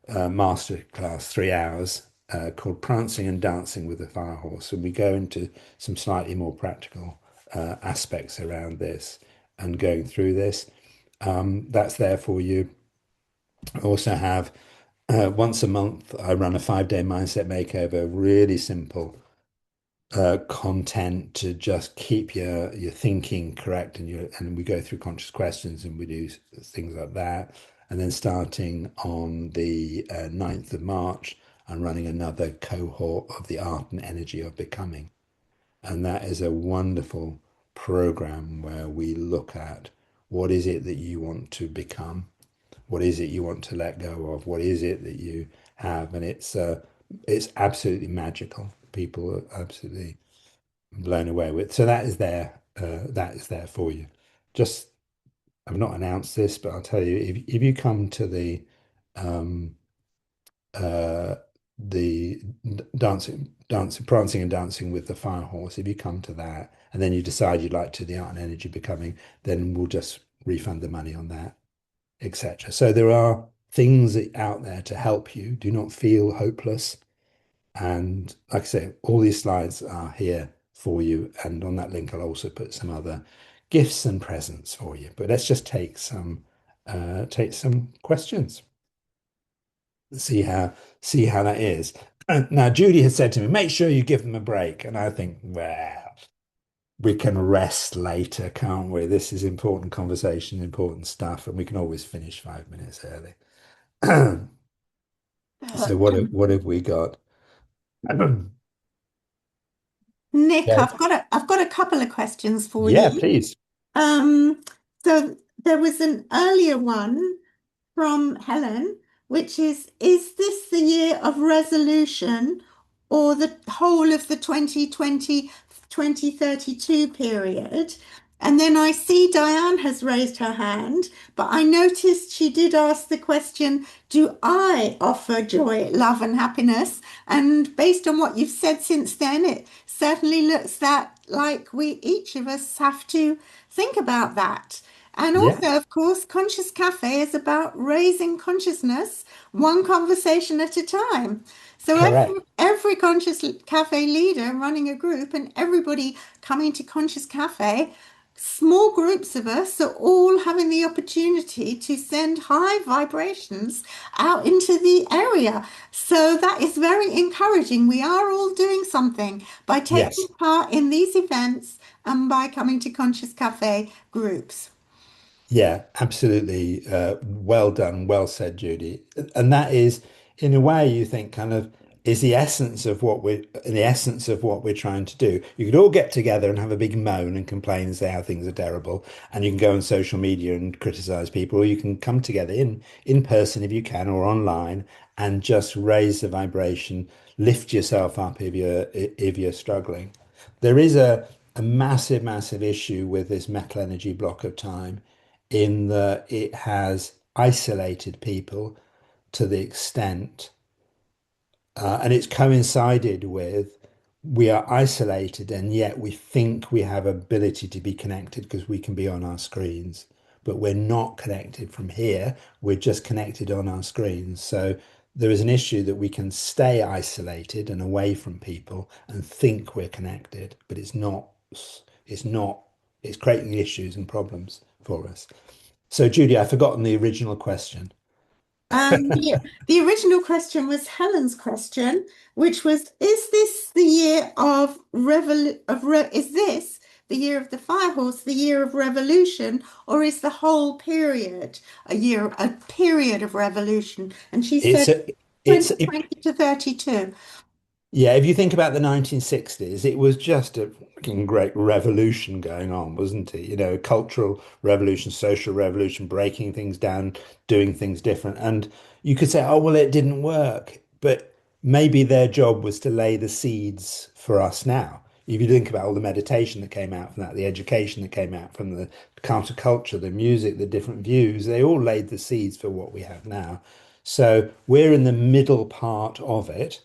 master class, 3 hours, called Prancing and Dancing with the Fire Horse, and we go into some slightly more practical aspects around this and going through this. That's there for you. I also have once a month, I run a 5-day mindset makeover, really simple content to just keep your thinking correct, and we go through conscious questions and we do things like that. And then starting on the 9th of March, I'm running another cohort of the art and energy of becoming. And that is a wonderful program where we look at what is it that you want to become, what is it you want to let go of, what is it that you have, and it's absolutely magical. People are absolutely blown away with. So that is there. That is there for you. Just I've not announced this, but I'll tell you, if you come to um, uh, the prancing and dancing with the fire horse, if you come to that, and then you decide you'd like to the art and energy becoming, then we'll just refund the money on that, etc. So there are things out there to help you. Do not feel hopeless. And like I say, all these slides are here for you. And on that link, I'll also put some other gifts and presents for you. But let's just take some questions. See how that is. Now, Judy has said to me, make sure you give them a break. And I think, well, we can rest later, can't we? This is important conversation, important stuff, and we can always finish 5 minutes early. So what have we got? Nick, Yeah, I've got a couple of questions for yeah, you. please. So there was an earlier one from Helen, which is this the year of resolution or the whole of the 2020-2032 period? And then I see Diane has raised her hand, but I noticed she did ask the question, do I offer joy, love, and happiness? And based on what you've said since then, it certainly looks that like we each of us have to think about that. And Yeah, also, of course, Conscious Cafe is about raising consciousness one conversation at a time. So correct. every Conscious Cafe leader running a group and everybody coming to Conscious Cafe, small groups of us are all having the opportunity to send high vibrations out into the area. So that is very encouraging. We are all doing something by taking Yes. part in these events and by coming to Conscious Cafe groups. Yeah, absolutely. Well done. Well said, Judy. And that is, in a way, you think kind of is the essence of what we're trying to do. You could all get together and have a big moan and complain and say how things are terrible, and you can go on social media and criticize people, or you can come together in person if you can, or online, and just raise the vibration, lift yourself up if you're struggling. There is a massive, massive issue with this metal energy block of time in that it has isolated people to the extent, and it's coincided with we are isolated and yet we think we have ability to be connected because we can be on our screens, but we're not connected from here. We're just connected on our screens. So there is an issue that we can stay isolated and away from people and think we're connected, but it's not, it's creating issues and problems for us. So, Judy, I've forgotten the original question. The original question was Helen's question, which was, is this the year of is this the year of the fire horse, the year of revolution, or is the whole period a period of revolution? And she It's said a, it's if, 2020 to 32. yeah, if you think about the 1960s, it was just a fucking great revolution going on, wasn't it? You know, cultural revolution, social revolution, breaking things down, doing things different. And you could say, oh, well, it didn't work. But maybe their job was to lay the seeds for us now. If you think about all the meditation that came out from that, the education that came out from the counterculture, the music, the different views, they all laid the seeds for what we have now. So we're in the middle part of it,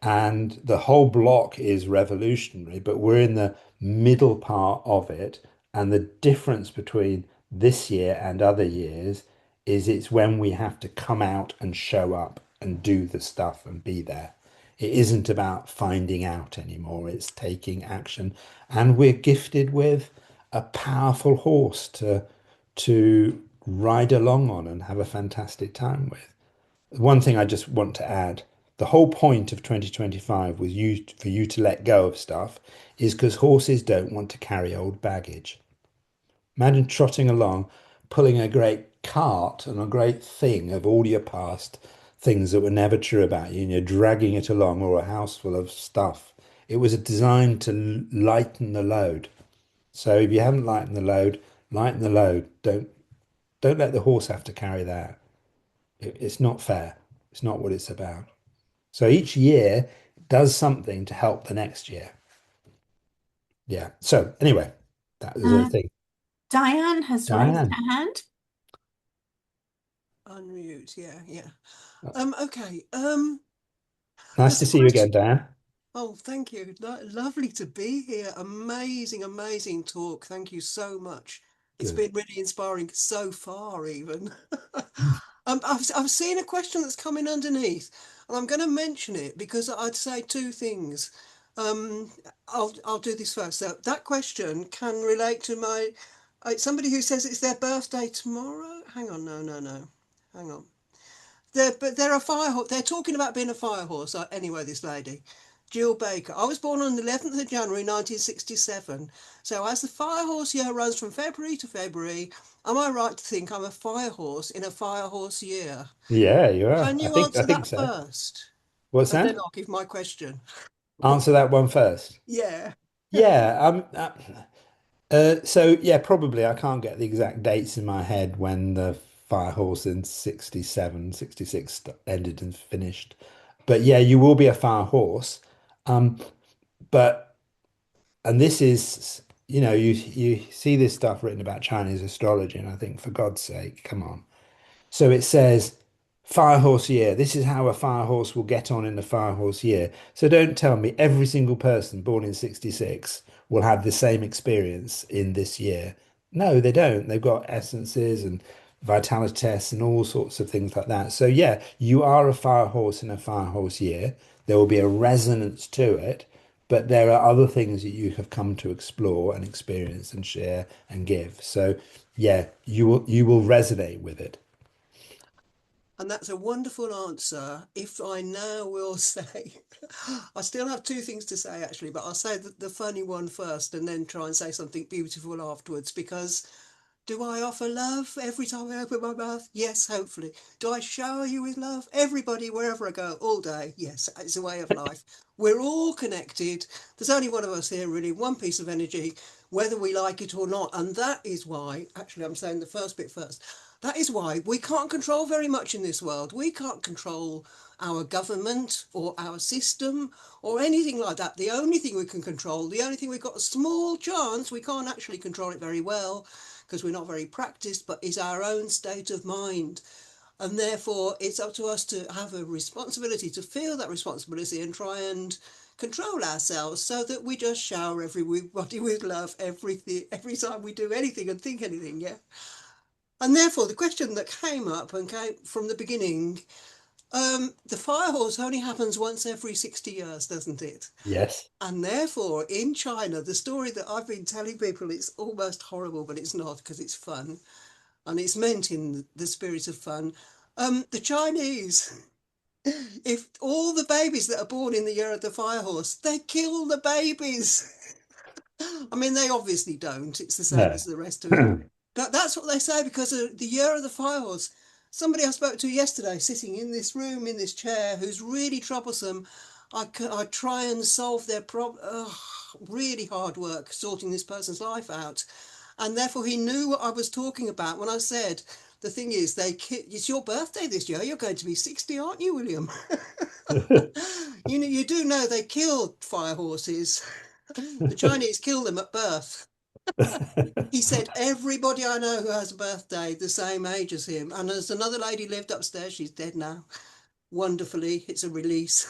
and the whole block is revolutionary, but we're in the middle part of it. And the difference between this year and other years is it's when we have to come out and show up and do the stuff and be there. It isn't about finding out anymore, it's taking action. And we're gifted with a powerful horse to ride along on and have a fantastic time with. One thing I just want to add, the whole point of 2025 was for you to let go of stuff is because horses don't want to carry old baggage. Imagine trotting along, pulling a great cart and a great thing of all your past things that were never true about you, and you're dragging it along, or a house full of stuff. It was designed to lighten the load. So if you haven't lightened the load, lighten the load. Don't let the horse have to carry that. It's not fair. It's not what it's about. So each year does something to help the next year. Yeah. So anyway, that was a Uh, thing. Diane has raised Diane, her hand. Unmute, yeah, yeah. uh, Okay. nice There's to a see you again, question. Diane. Oh, thank you. Lovely to be here. Amazing, amazing talk. Thank you so much. It's Good. been really inspiring so far, even. I've seen a question that's coming underneath, and I'm going to mention it because I'd say two things. Um, I'll do this first. So that question can relate to my somebody who says it's their birthday tomorrow. Hang on, no. Hang on. They're a fire horse. They're talking about being a fire horse. Anyway, this lady, Jill Baker. I was born on the 11th of January 1967. So as the fire horse year runs from February to February, am I right to think I'm a fire horse in a fire horse year? Yeah, you are. Can you I answer think that so. first? What's And then that? I'll give my question. Answer that one first. Yeah. Yeah. So yeah, probably I can't get the exact dates in my head when the fire horse in 67, 66 ended and finished. But yeah, you will be a fire horse. Um, but and this is you see this stuff written about Chinese astrology, and I think, for God's sake, come on. So it says fire horse year. This is how a fire horse will get on in the fire horse year. So don't tell me every single person born in 66 will have the same experience in this year. No, they don't. They've got essences and vitality tests and all sorts of things like that. So yeah, you are a fire horse in a fire horse year. There will be a resonance to it, but there are other things that you have come to explore and experience and share and give. So yeah, you will resonate with it. And that's a wonderful answer. If I now will say, I still have two things to say actually, but I'll say the funny one first and then try and say something beautiful afterwards. Because do I offer love every time I open my mouth? Yes, hopefully. Do I shower you with love? Everybody, wherever I go, all day? Yes, it's a way of life. We're all connected. There's only one of us here, really, one piece of energy, whether we like it or not. And that is why, actually, I'm saying the first bit first. That is why we can't control very much in this world. We can't control our government or our system or anything like that. The only thing we can control, the only thing we've got a small chance, we can't actually control it very well because we're not very practiced, but is our own state of mind. And therefore, it's up to us to have a responsibility, to feel that responsibility and try and control ourselves so that we just shower everybody with love every time we do anything and think anything, yeah? And therefore, the question that came up and came from the beginning, the fire horse only happens once every 60 years, doesn't it? Yes. And therefore, in China, the story that I've been telling people, it's almost horrible, but it's not because it's fun. And it's meant in the spirit of fun. The Chinese, if all the babies that are born in the year of the fire horse, they kill the babies. I mean, they obviously don't. It's the same No. as the rest of it. But that's what they say because of the year of the fire horse. Somebody I spoke to yesterday, sitting in this room, in this chair, who's really troublesome. I try and solve their problem. Really hard work sorting this person's life out. And therefore, he knew what I was talking about when I said, the thing is, it's your birthday this year. You're going to be 60, aren't you, William? You know, you do know they killed fire horses. The Chinese kill them at birth. He said, everybody I know who has a birthday the same age as him. And there's another lady lived upstairs. She's dead now. Wonderfully, it's a release.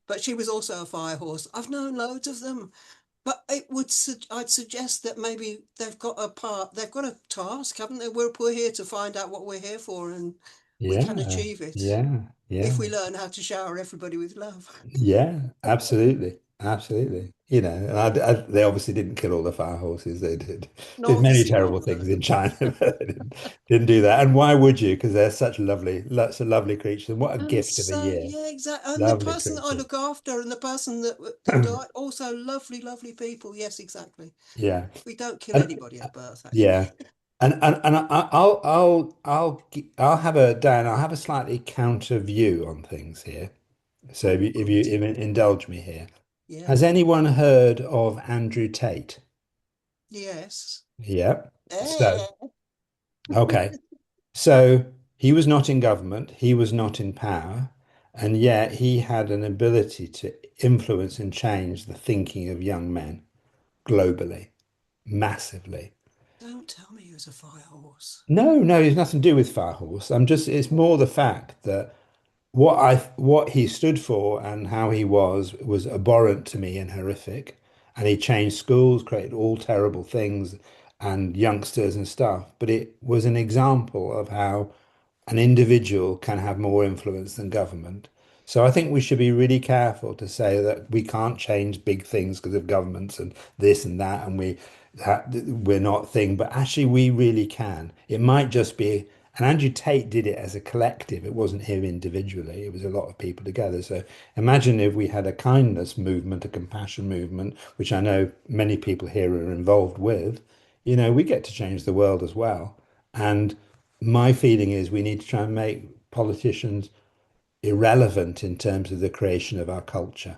But she was also a fire horse. I've known loads of them. But I'd suggest that maybe they've got a task, haven't they? We're here to find out what we're here for, and we can Yeah, achieve it yeah, if yeah, we learn how to shower everybody with love. yeah, absolutely, absolutely. They obviously didn't kill all the fire horses. They did No, many obviously not, terrible no. things in China, but they didn't do that. And why would you? Because they're such a lovely creature. And what a And gift of a so, year. yeah, exactly. And the Lovely person that I creature. look after and the person that died, also lovely, lovely people. Yes, exactly. Yeah. We don't kill And anybody at birth, actually. yeah. I'll have a Dan, I'll have a slightly counter view on things here. So Oh, if you good. even indulge me here. Yeah. Has anyone heard of Andrew Tate? Yes. Yep. So, Eh. okay. So he was not in government, he was not in power, and yet he had an ability to influence and change the thinking of young men globally, massively. Don't tell me he was a fire horse. No, no, it's nothing to do with Firehorse. It's more the fact that what he stood for and how he was abhorrent to me and horrific. And he changed schools, created all terrible things and youngsters and stuff. But it was an example of how an individual can have more influence than government. So I think we should be really careful to say that we can't change big things because of governments and this and that, and we're not thing, but actually we really can. It might just be, and Andrew Tate did it as a collective. It wasn't him individually. It was a lot of people together. So imagine if we had a kindness movement, a compassion movement, which I know many people here are involved with. We get to change the world as well. And my feeling is we need to try and make politicians irrelevant in terms of the creation of our culture.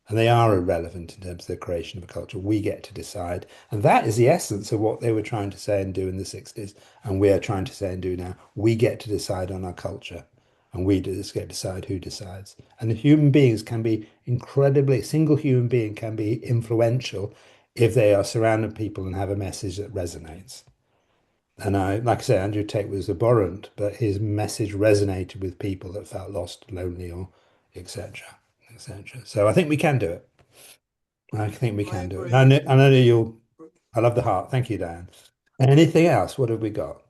And they are irrelevant in terms of the creation of a culture. We get to decide. And that is the essence of what they were trying to say and do in the 60s. And we are trying to say and do now. We get to decide on our culture. And we just get to decide who decides. And the human beings can be incredibly, a single human being can be influential if they are surrounding people and have a message that resonates. And like I say, Andrew Tate was abhorrent, but his message resonated with people that felt lost, lonely, or etc., etc. So I think we can do it. I think we I can do it. agree. I know you'll. I love the heart. Thank you, Dan. Anything else? What have we got?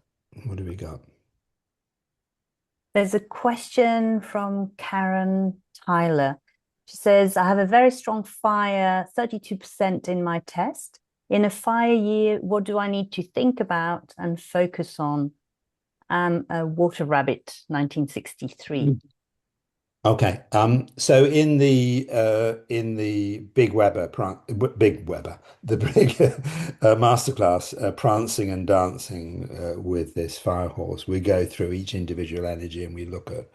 What have we got? There's a question from Karen Tyler. She says, I have a very strong fire, 32% in my test. In a fire year, what do I need to think about and focus on? I'm a water rabbit, 1963. Okay. So in the Big Weber, the big masterclass, prancing and dancing with this fire horse, we go through each individual energy and we look at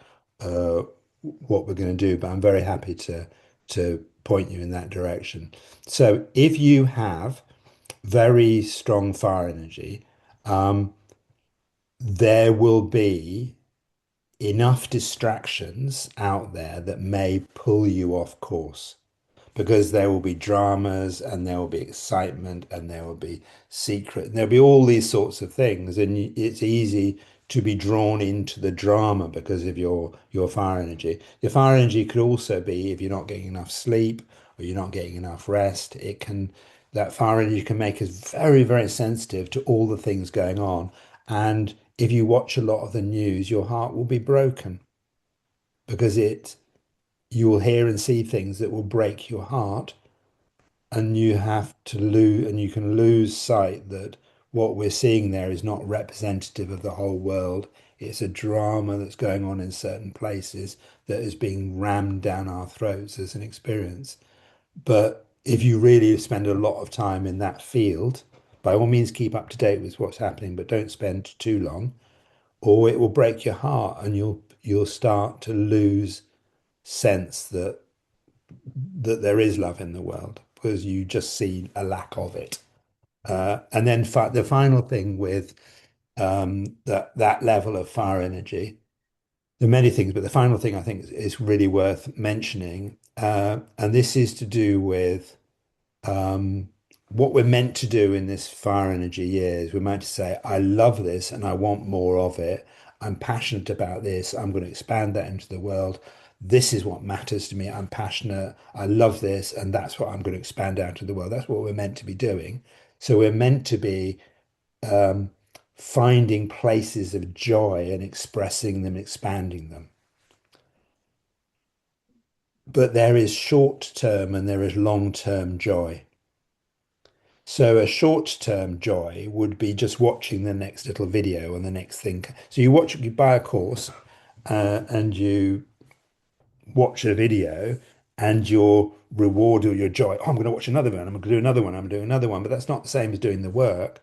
what we're going to do. But I'm very happy to point you in that direction. So if you have very strong fire energy, there will be enough distractions out there that may pull you off course because there will be dramas and there will be excitement and there will be secret and there'll be all these sorts of things, and it's easy to be drawn into the drama because of your fire energy. Your fire energy could also be if you're not getting enough sleep or you're not getting enough rest. It can That fire energy can make us very, very sensitive to all the things going on. And if you watch a lot of the news, your heart will be broken because you will hear and see things that will break your heart, and you can lose sight that what we're seeing there is not representative of the whole world. It's a drama that's going on in certain places that is being rammed down our throats as an experience. But if you really spend a lot of time in that field, by all means keep up to date with what's happening, but don't spend too long, or it will break your heart and you'll start to lose sense that there is love in the world because you just see a lack of it. And then the final thing with that level of fire energy, there are many things, but the final thing I think is really worth mentioning, and this is to do with what we're meant to do in this fire energy year. Is we're meant to say, I love this and I want more of it. I'm passionate about this. I'm going to expand that into the world. This is what matters to me. I'm passionate. I love this. And that's what I'm going to expand out to the world. That's what we're meant to be doing. So we're meant to be um, finding places of joy and expressing them, expanding them. But there is short term and there is long term joy. So a short-term joy would be just watching the next little video and the next thing. So you buy a course, and you watch a video, and your reward or your joy, oh, I'm going to watch another one, I'm going to do another one, I'm going to do another one. But that's not the same as doing the work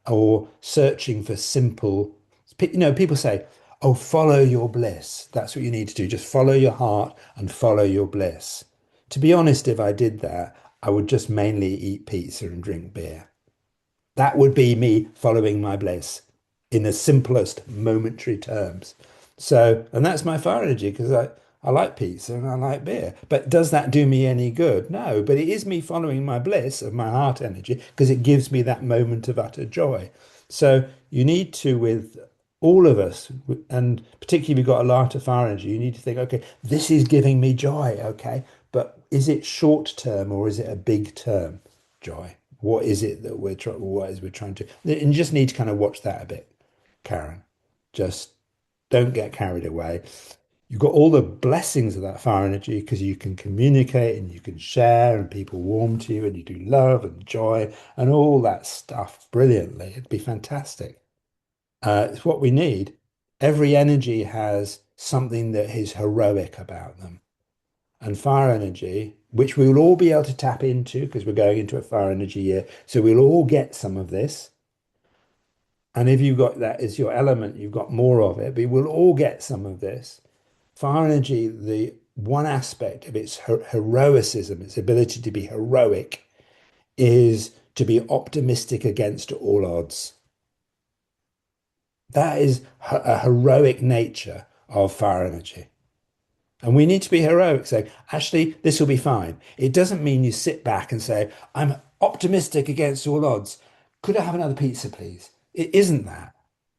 or searching for simple, people say, oh, follow your bliss. That's what you need to do. Just follow your heart and follow your bliss. To be honest, if I did that, I would just mainly eat pizza and drink beer. That would be me following my bliss in the simplest momentary terms. So, and that's my fire energy because I like pizza and I like beer. But does that do me any good? No, but it is me following my bliss of my heart energy because it gives me that moment of utter joy. So you need to, with all of us, and particularly if you've got a lot of fire energy, you need to think, okay, this is giving me joy, okay, but is it short term or is it a big term joy? What is it that we're trying to, and you just need to kind of watch that a bit, Karen. Just don't get carried away. You've got all the blessings of that fire energy because you can communicate and you can share and people warm to you and you do love and joy and all that stuff brilliantly. It'd be fantastic. It's what we need. Every energy has something that is heroic about them. And fire energy, which we will all be able to tap into because we're going into a fire energy year. So we'll all get some of this. And if you've got that as your element, you've got more of it, but we'll all get some of this. Fire energy, the one aspect of its heroicism, its ability to be heroic, is to be optimistic against all odds. That is a heroic nature of fire energy. And we need to be heroic, saying, actually, this will be fine. It doesn't mean you sit back and say, I'm optimistic against all odds. Could I have another pizza, please? It isn't that.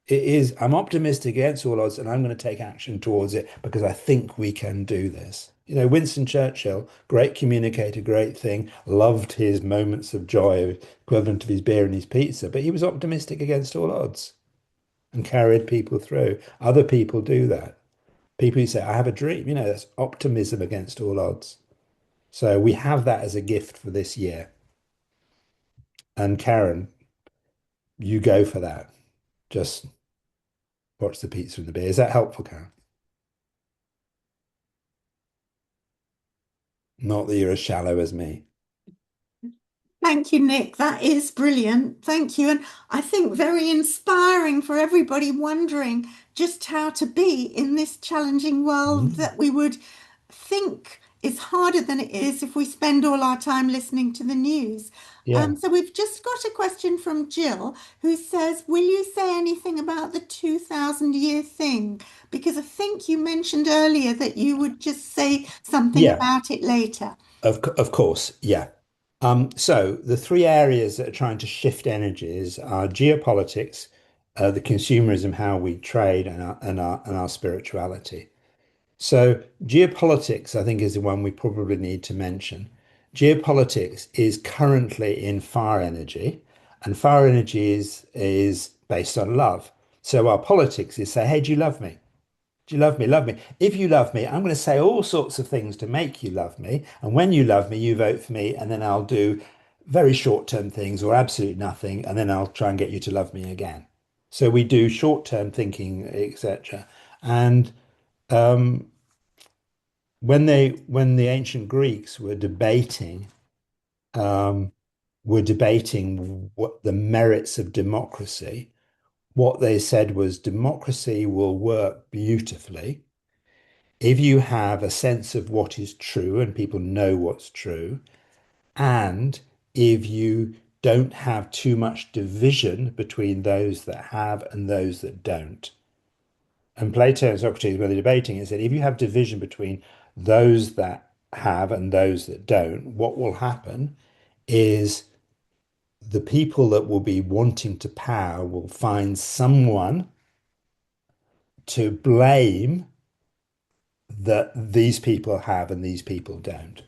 It is, I'm optimistic against all odds and I'm going to take action towards it because I think we can do this. You know, Winston Churchill, great communicator, great thing, loved his moments of joy, equivalent of his beer and his pizza, but he was optimistic against all odds and carried people through. Other people do that. People who say, I have a dream, you know, that's optimism against all odds. So we have that as a gift for this year. And Karen, you go for that. Just watch the pizza and the beer. Is that helpful, Karen? Not that you're as shallow as me. Thank you, Nick. That is brilliant. Thank you. And I think very inspiring for everybody wondering just how to be in this challenging world that we would think is harder than it is if we spend all our time listening to the news. Yeah. So we've just got a question from Jill who says, will you say anything about the 2000-year thing? Because I think you mentioned earlier that you would just say something Yeah, about it later. of course. Yeah. So the three areas that are trying to shift energies are geopolitics, the consumerism, how we trade, and our spirituality. So geopolitics, I think, is the one we probably need to mention. Geopolitics is currently in fire energy, and fire energy is based on love. So our politics is say, hey, do you love me? Do you love me? Love me. If you love me, I'm going to say all sorts of things to make you love me. And when you love me, you vote for me, and then I'll do very short-term things or absolute nothing, and then I'll try and get you to love me again. So we do short-term thinking, etc. And um, when the ancient Greeks um, were debating what the merits of democracy, what they said was democracy will work beautifully if you have a sense of what is true and people know what's true, and if you don't have too much division between those that have and those that don't. And Plato and Socrates, when they're debating, it said if you have division between those that have and those that don't, what will happen is the people that will be wanting to power will find someone to blame that these people have and these people don't.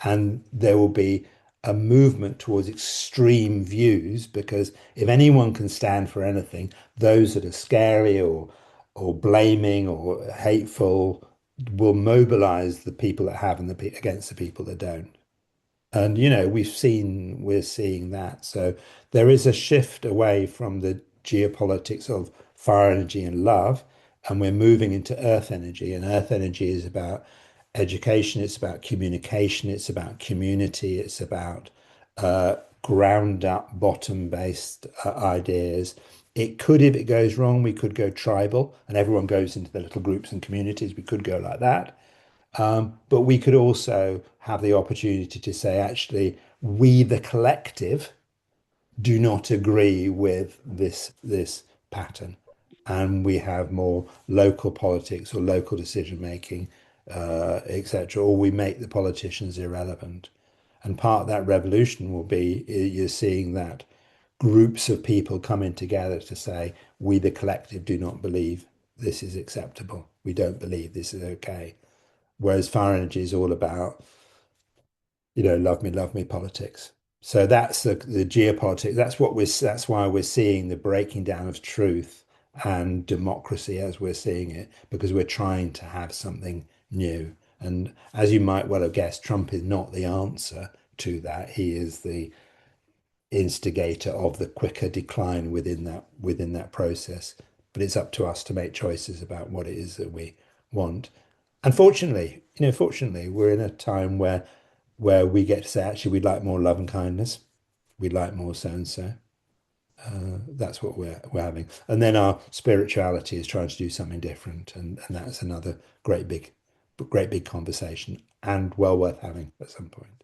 And there will be a movement towards extreme views because if anyone can stand for anything, those that are scary or blaming or hateful will mobilize the people that have and against the people that don't. And you know, we're seeing that. So there is a shift away from the geopolitics of fire energy and love, and we're moving into earth energy. And earth energy is about education, it's about communication, it's about community, it's about ground up, bottom based ideas. It could, if it goes wrong, we could go tribal and everyone goes into the little groups and communities. We could go like that. But we could also have the opportunity to say, actually, we, the collective, do not agree with this pattern, and we have more local politics or local decision making, etc., or we make the politicians irrelevant. And part of that revolution will be you're seeing that groups of people coming together to say, we, the collective, do not believe this is acceptable. We don't believe this is okay. Whereas fire energy is all about, you know, love me politics. So that's the geopolitics. That's why we're seeing the breaking down of truth and democracy as we're seeing it, because we're trying to have something new. And as you might well have guessed, Trump is not the answer to that. He is the instigator of the quicker decline within that process. But it's up to us to make choices about what it is that we want. Unfortunately, fortunately, we're in a time where we get to say, actually, we'd like more love and kindness. We'd like more so and so. That's what we're having. And then our spirituality is trying to do something different, and that's another great big conversation and well worth having at some point.